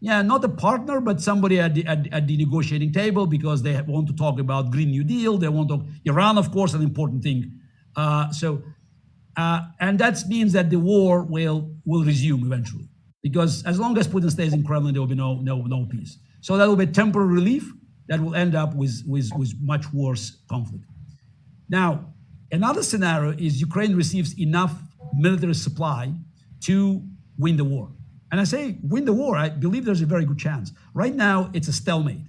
not a partner, but somebody at the negotiating table, because they want to talk about Green New Deal. They want to, Iran, of course, an important thing. And that means that the war will resume eventually, because as long as Putin stays in Kremlin, there will be no peace. So that will be temporary relief that will end up with much worse conflict. Now, another scenario is Ukraine receives enough military supply to win the war. And I say win the war, I believe there's a very good chance. Right now, it's a stalemate.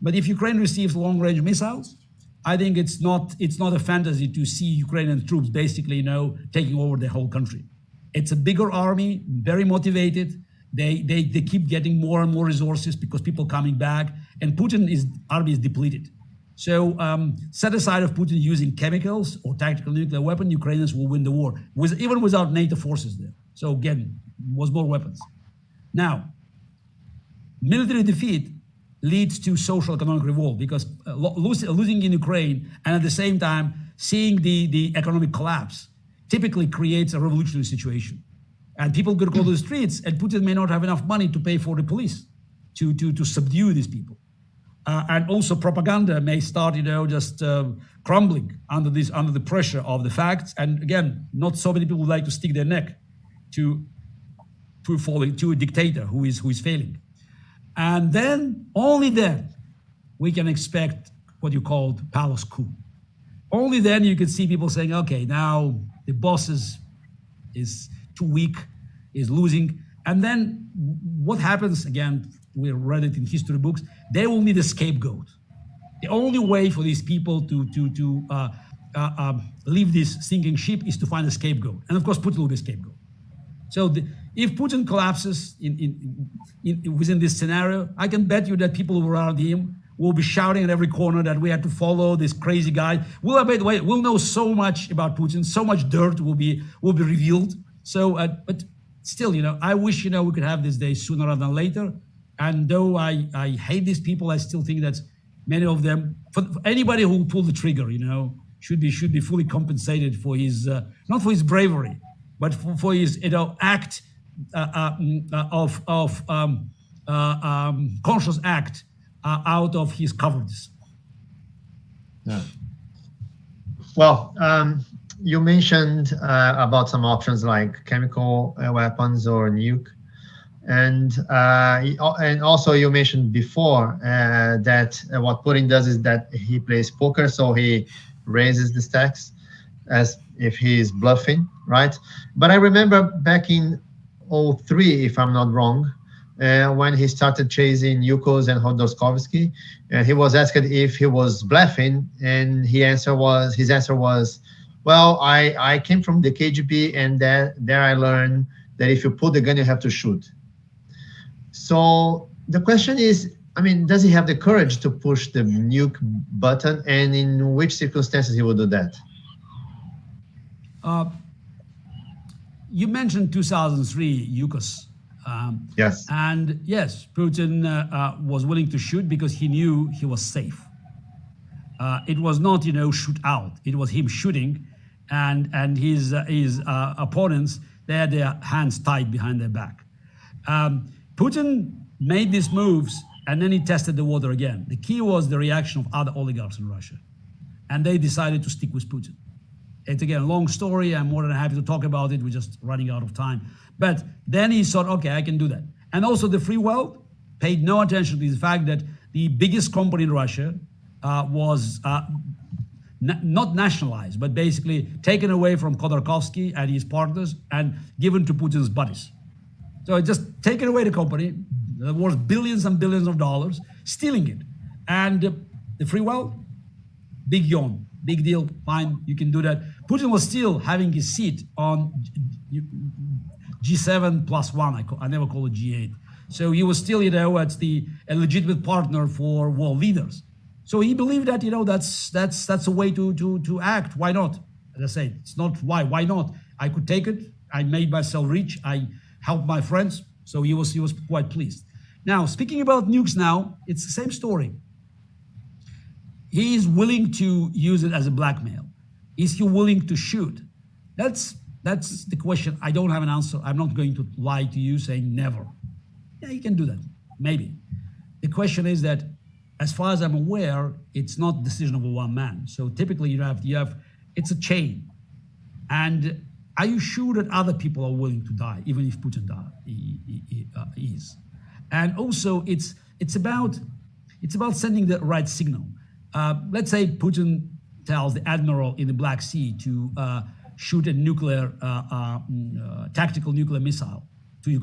But if Ukraine receives long-range missiles, I think it's not a fantasy to see Ukrainian troops basically, taking over the whole country. It's a bigger army, very motivated. They keep getting more and more resources because people coming back, and Putin's army is depleted. So set aside of Putin using chemicals or tactical nuclear weapon, Ukrainians will win the war, even without NATO forces there. So again, was more weapons. Now, military defeat leads to social economic revolt, because losing in Ukraine and at the same time seeing the economic collapse typically creates a revolutionary situation. And people could go to the streets, and Putin may not have enough money to pay for the police to subdue these people. And also propaganda may start, just crumbling under the pressure of the facts. And again, not so many people would like to stick their neck to a dictator who is failing. And then, only then, we can expect what you called palace coup. Only then you can see people saying, okay, now the boss is too weak, is losing. And then what happens, again, we read it in history books, they will need a scapegoat. The only way for these people to leave this sinking ship is to find a scapegoat. And of course, Putin will be a scapegoat. So if Putin collapses within this scenario, I can bet you that people around him will be shouting at every corner that we have to follow this crazy guy. By the way, we'll know so much about Putin, so much dirt will be revealed. So, but still, I wish, we could have this day sooner rather than later. And though I hate these people, I still think that many of them, for anybody who pulled the trigger, should be fully compensated for his, not for his bravery, but for his, act of conscious act out of his cowardice. Yeah. Well, you mentioned about some options like chemical weapons or nuke, and also you mentioned before that what Putin does is that he plays poker, so he raises the stakes as if he is bluffing, right? But I remember back in 2003, if I'm not wrong, when he started chasing Yukos and Hodorkovsky, and he was asked if he was bluffing, and his answer was, well, I came from the KGB, and there I learned that if you pull the gun, you have to shoot. So the question is, does he have the courage to push the nuke button, and in which circumstances he will do that? You mentioned 2003 Yukos. Yes. And yes, Putin was willing to shoot because he knew he was safe. It was not, shoot out. It was him shooting, and his opponents, they had their hands tied behind their back. Putin made these moves, and then he tested the water again. The key was the reaction of other oligarchs in Russia, and they decided to stick with Putin. It's again a long story. I'm more than happy to talk about it. We're just running out of time. But then he thought, okay, I can do that. And also the free world paid no attention to the fact that the biggest company in Russia was not nationalized, but basically taken away from Khodorkovsky and his partners and given to Putin's buddies. So it just taken away the company, that was billions and billions of dollars, stealing it. And the free world, big yawn. Big deal, fine, you can do that. Putin was still having his seat on G7 plus one, I never call it G8. So he was still, as a legitimate partner for world leaders. So he believed that, that's a way to act. Why not? As I said, it's not why not? I could take it. I made myself rich. I helped my friends. So he was quite pleased. Now, speaking about nukes now, it's the same story. He is willing to use it as a blackmail. Is he willing to shoot? That's the question. I don't have an answer. I'm not going to lie to you saying never. Yeah, he can do that, maybe. The question is that, as far as I'm aware, it's not decision of a one man. So typically you have it's a chain. And are you sure that other people are willing to die, even if Putin is? And also it's about sending the right signal. Let's say Putin tells the admiral in the Black Sea to shoot a tactical nuclear missile to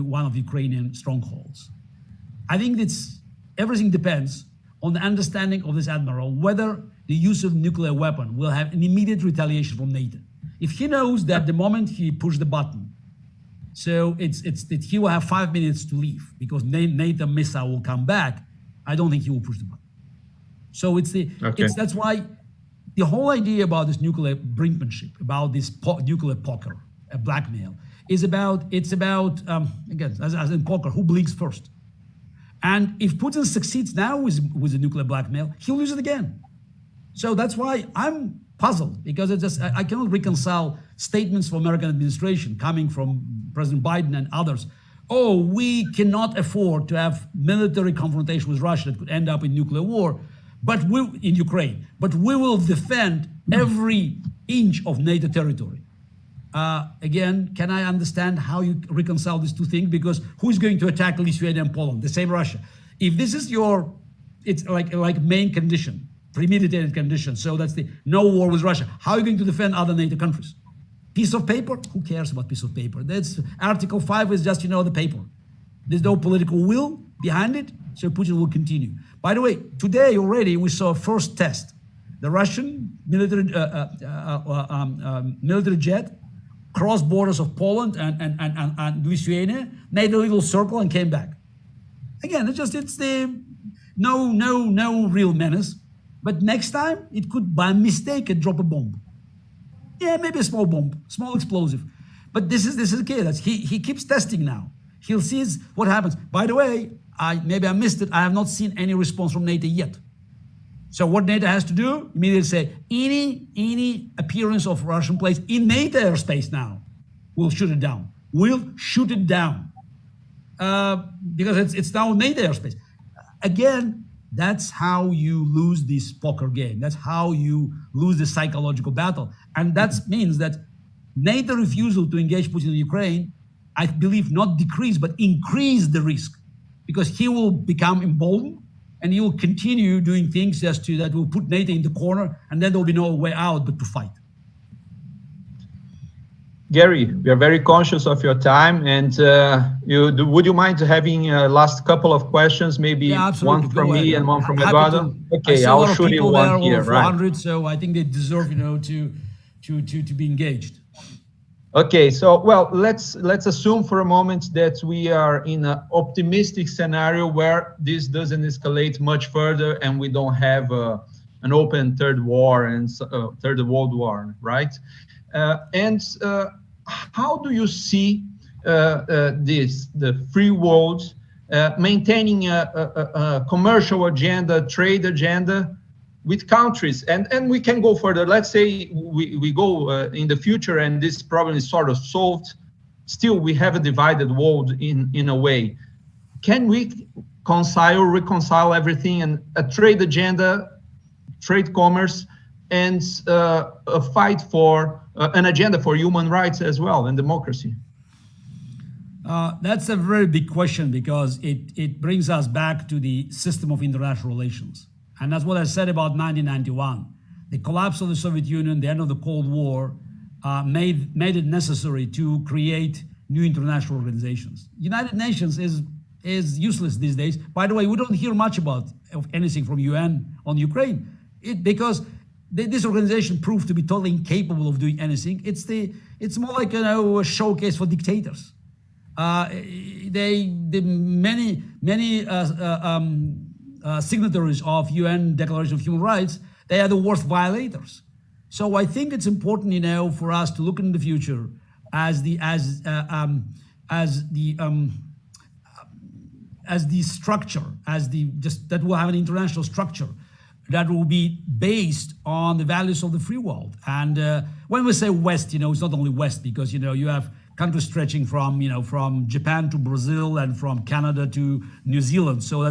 one of Ukrainian strongholds. I think everything depends on the understanding of this admiral whether the use of nuclear weapon will have an immediate retaliation from NATO. If he knows that the moment he pushed the button, so it's that he will have 5 minutes to leave because NATO missile will come back, I don't think he will push the button. So that's why the whole idea about this nuclear brinkmanship, about this nuclear poker, blackmail, it's about again, as in poker, who blinks first. And if Putin succeeds now with the nuclear blackmail, he'll use it again. So that's why I'm puzzled, because I cannot reconcile statements from American administration coming from President Biden and others. Oh, we cannot afford to have military confrontation with Russia that could end up in nuclear war, in Ukraine. But we will defend every inch of NATO territory. Again, can I understand how you reconcile these two things? Because who's going to attack Lithuania and Poland? The same Russia. If this is it's like main condition, premeditated condition. So that's the no war with Russia. How are you going to defend other NATO countries? Piece of paper? Who cares about piece of paper? That's Article 5 is just, the paper. There's no political will behind it. So Putin will continue. By the way, today already we saw a first test. The Russian military jet crossed borders of Poland and Lithuania, made a little circle and came back. Again, it's the no real menace. But next time it could by mistake drop a bomb. Yeah, maybe a small bomb, small explosive. But this is okay. He keeps testing now. He'll see what happens. By the way, maybe I missed it. I have not seen any response from NATO yet. So what NATO has to do, immediately say, any appearance of Russian planes in NATO airspace now, we'll shoot it down. We'll shoot it down. Because it's now NATO airspace. Again, that's how you lose this poker game. That's how you lose the psychological battle. And that means that NATO refusal to engage Putin in Ukraine, I believe not decrease, but increase the risk. Because he will become emboldened and he will continue doing things that will put NATO in the corner, and then there will be no way out but to fight. Gary, we are very conscious of your time, and would you mind having a last couple of questions, maybe one from me and one from Eduardo? Okay, I'll shoot you one here, right? 400, so I think they deserve, to be engaged. Okay, so let's assume for a moment that we are in an optimistic scenario where this doesn't escalate much further and we don't have an open third world war, right? How do you see the free world maintaining a commercial agenda, trade agenda with countries, and we can go further. Let's say we go in the future and this problem is sort of solved. Still, we have a divided world in a way. Can we reconcile everything and a trade agenda, trade commerce, and a fight for an agenda for human rights as well and democracy? That's a very big question, because it brings us back to the system of international relations. And that's what I said about 1991. The collapse of the Soviet Union, the end of the Cold War, made it necessary to create new international organizations. United Nations is useless these days. By the way, we don't hear much of anything from UN on Ukraine, because this organization proved to be totally incapable of doing anything. It's more like a showcase for dictators. Many signatories of UN Declaration of Human Rights, they are the worst violators. So I think it's important, for us to look in the future as the structure, that will have an international structure that will be based on the values of the free world. And when we say West, it's not only West, because you have countries stretching from Japan to Brazil and from Canada to New Zealand. So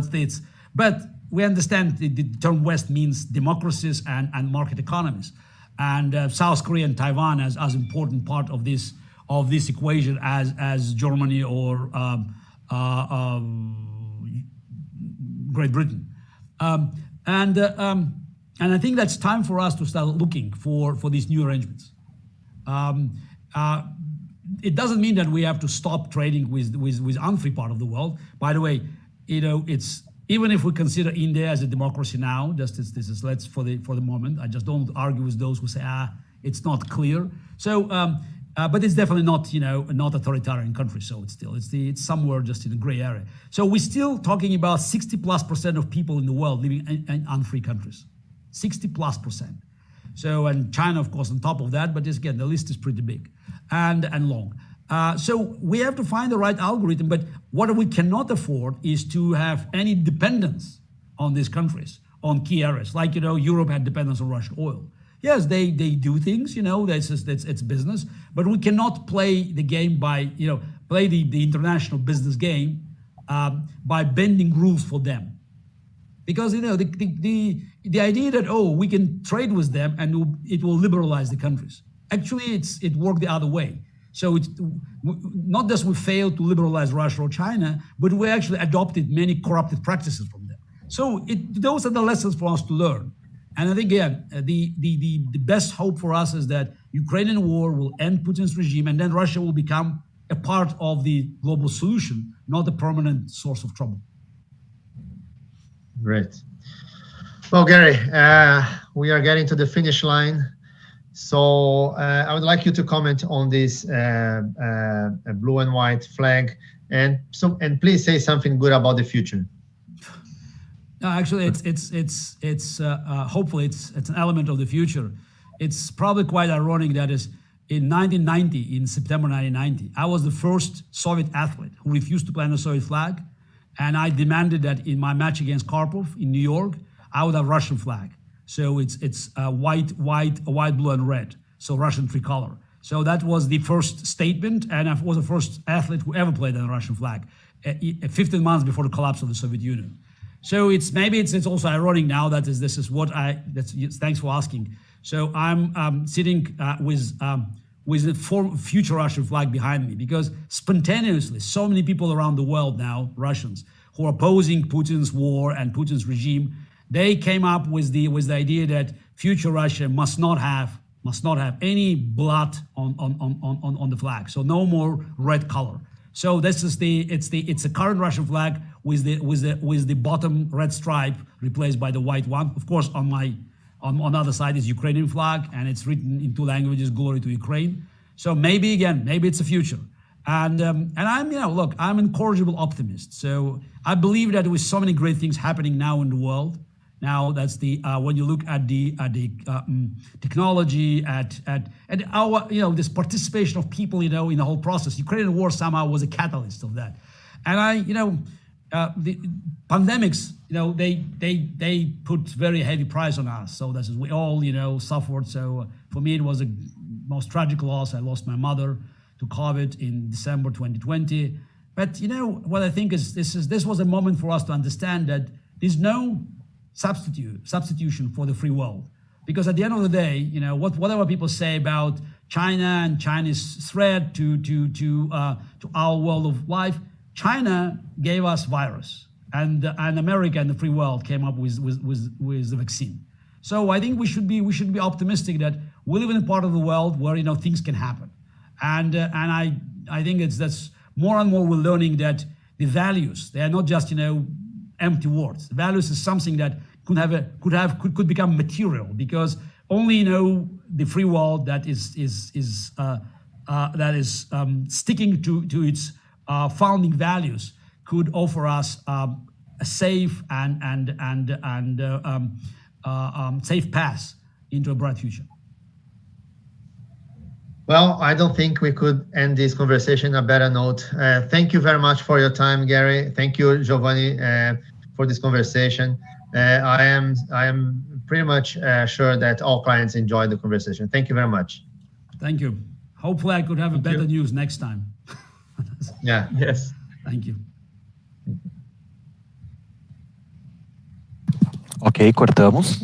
but we understand the term West means democracies and market economies, and South Korea and Taiwan as important part of this equation as Germany or Great Britain. And I think that's time for us to start looking for these new arrangements. It doesn't mean that we have to stop trading with unfree part of the world. By the way, it's even if we consider India as a democracy now, let's for the moment. I just don't argue with those who say it's not clear. So, but it's definitely not not authoritarian country. So it's somewhere just in a gray area. So we're still talking about 60+% of people in the world living in unfree countries, 60+%. So, and China, of course, on top of that. But again, the list is pretty big and long. So we have to find the right algorithm, but what we cannot afford is to have any dependence on these countries, on key areas. Like, Europe had dependence on Russian oil. Yes, they do things, it's business, but we cannot play the game by, play the international business game by bending rules for them. Because, the idea that, we can trade with them and it will liberalize the countries. Actually, it worked the other way. So it's not just we failed to liberalize Russia or China, but we actually adopted many corrupted practices from them. So those are the lessons for us to learn. And I think, again, the best hope for us is that Ukrainian war will end Putin's regime, and then Russia will become a part of the global solution, not a permanent source of trouble. Great. Well, Garry, we are getting to the finish line. So I would like you to comment on this blue and white flag, and please say something good about the future. No, actually, it's hopefully it's an element of the future. It's probably quite ironic that is in 1990, in September 1990, I was the first Soviet athlete who refused to play on the Soviet flag, and I demanded that in my match against Karpov in New York, I would have Russian flag. So it's white, blue, and red. So Russian tricolor. So that was the first statement, and I was the first athlete who ever played on the Russian flag, 15 months before the collapse of the Soviet Union. So it's also ironic now that this is what thanks for asking. So I'm sitting with the future Russian flag behind me, because spontaneously, so many people around the world now, Russians, who are opposing Putin's war and Putin's regime, they came up with the idea that future Russia must not have any blood on the flag. So no more red color. So this is it's a current Russian flag with the bottom red stripe replaced by the white one. Of course, on the other side is Ukrainian flag, and it's written in 2 languages, "Glory to Ukraine." So maybe it's a future. And I'm I'm an incorrigible optimist. So I believe that with so many great things happening now in the world. Now that's when you look at the technology, at our this participation of people in the whole process. Ukrainian war somehow was a catalyst of that, and the pandemics they put very heavy price on us. So that's we all suffered. So for me it was a most tragic loss. I lost my mother to COVID in December 2020. But what I think is this was a moment for us to understand that there's no substitution for the free world, because at the end of the day, whatever people say about China and China's threat to our world of life, China gave us virus, and America and the free world came up with the vaccine. So I think we should be optimistic that we live in a part of the world where things can happen, and I think that's more and more we're learning that the values, they are not just empty words. The values is something that could become material, because only the free world that is sticking to its founding values could offer us a safe and safe path into a bright future. Well, I don't think we could end this conversation on a better note. Thank you very much for your time, Garry. Thank you, Giovanni, for this conversation. I am pretty much sure that all clients enjoyed the conversation. Thank you very much. Thank you. Hopefully I could have better news next time. Yeah. Yes. Thank you. Ok, cortamos.